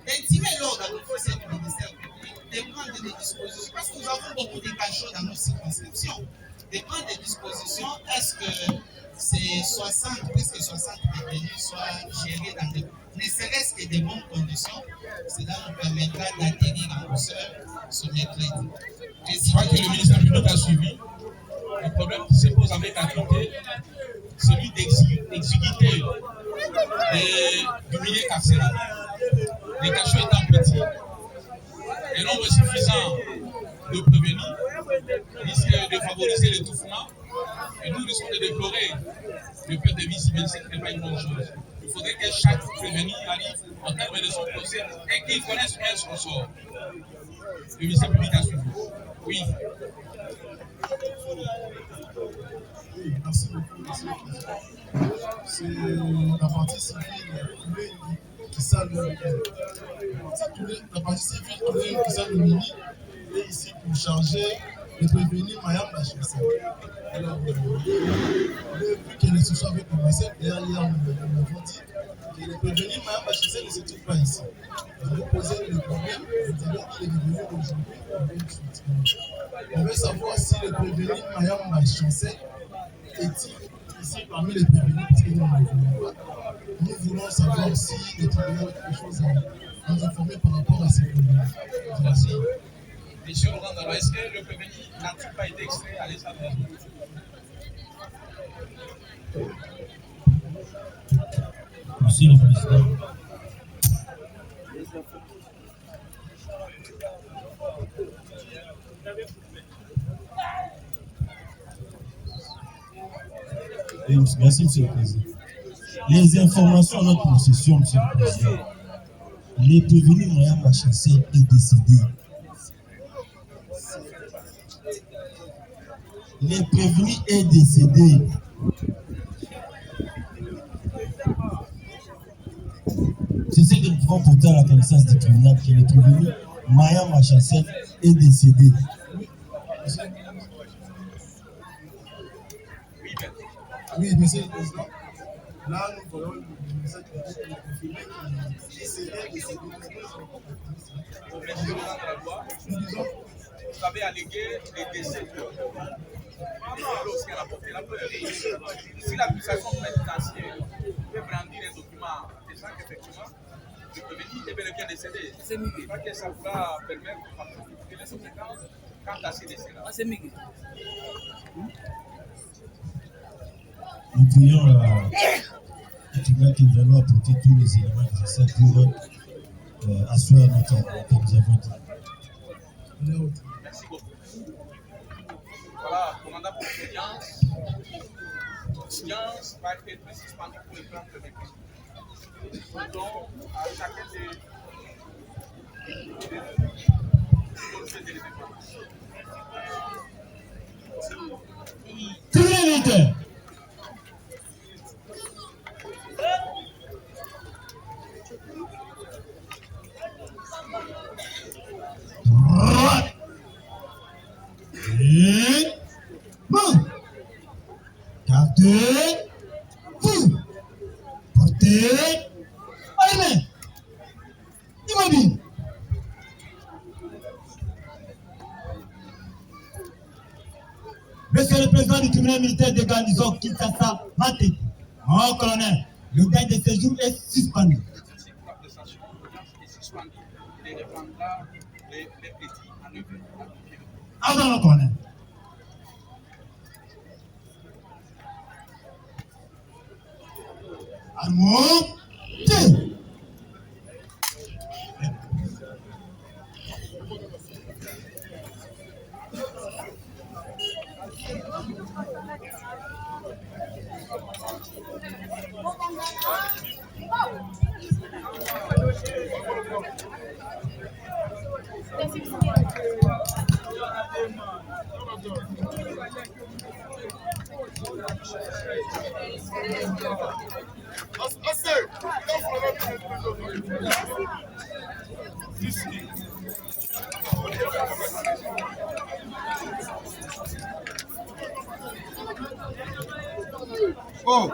S7: d'intimer l'ordre à l'officier du ministère public, de prendre des dispositions, parce que nous avons beaucoup de cachots dans nos circonscriptions, de prendre des dispositions à ce que ces 60, presque 60 détenus soient gérés dans des, ne serait-ce que des bonnes conditions. Cela nous permettra d'atterrir en douceur ce mercredi.
S1: Je crois que le ministère public a suivi. Le problème qui se pose avec l'acuité, c'est celui d'exiguïté du milieu carcéral. Les cachots étant petits, le nombre suffisant de prévenus risque de favoriser l'étouffement et nous risquons de déplorer le fait de vie civile, ce qui n'est pas une bonne chose. Il faudrait que chaque prévenu arrive en termes de son procès et qu'il connaisse bien son sort. Le ministère public a suivi. Oui.
S12: Oui, merci beaucoup, c'est la partie civile qui salue la partie civile qui salue le mini est ici pour charger de prévenir Mayamba Chelsea. Alors, vu que les sous avec le ministère, d'ailleurs, nous avons dit que les prévenir Mayamba Chelsea ne se trouvent pas ici. On veut poser le problème, nous avons dit les prévenir aujourd'hui, on veut savoir si le prévenir Mayamba Chelsea est-il ici parmi les prévenus, parce que nous ne le voulons pas. Nous voulons savoir si les tribunaux ont quelque chose à nous informer par rapport à ces prévenus. Merci.
S1: Monsieur Laurent Dalo, est-ce que le prévenu n'a-t-il pas été extrait à l'état de la journée?
S6: Monsieur le Président. Merci, Monsieur le Président. Les informations à notre possession, Monsieur le Président. Le prévenu Mayam Bachassel est décédé. Le prévenu est décédé. C'est ce que nous pouvons porter à la connaissance du tribunal, que le prévenu Mayam Bachassel est décédé.
S12: Oui, Monsieur le Président. Là, nous voyons le message qui est confirmé qui serait décédé.
S1: Vous avez allégué les décès de lorsqu'elle a porté la peur. Si l'accusation présidentielle peut brandir un document disant qu'effectivement, le prévenu est bel et bien décédé, je crois que ça pourra permettre de les conséquences quant à ces décès-là.
S6: Nous prions le tribunal qui nous allons apporter tous les éléments nécessaires pour assurer notre que nous avons dit.
S1: Merci beaucoup. Voilà, commandant pour l'audience. L'audience va être suspendue pour le plan de métier. Donc, à chacun des
S6: Trinité. Et bon, gardez-vous, portez, allez, immobile. Monsieur le Président du tribunal militaire de garnison Kinshasa, Maté, mon colonel, le délai de séjour est suspendu. Avant le colonel. Allons-y.
S8: Oh.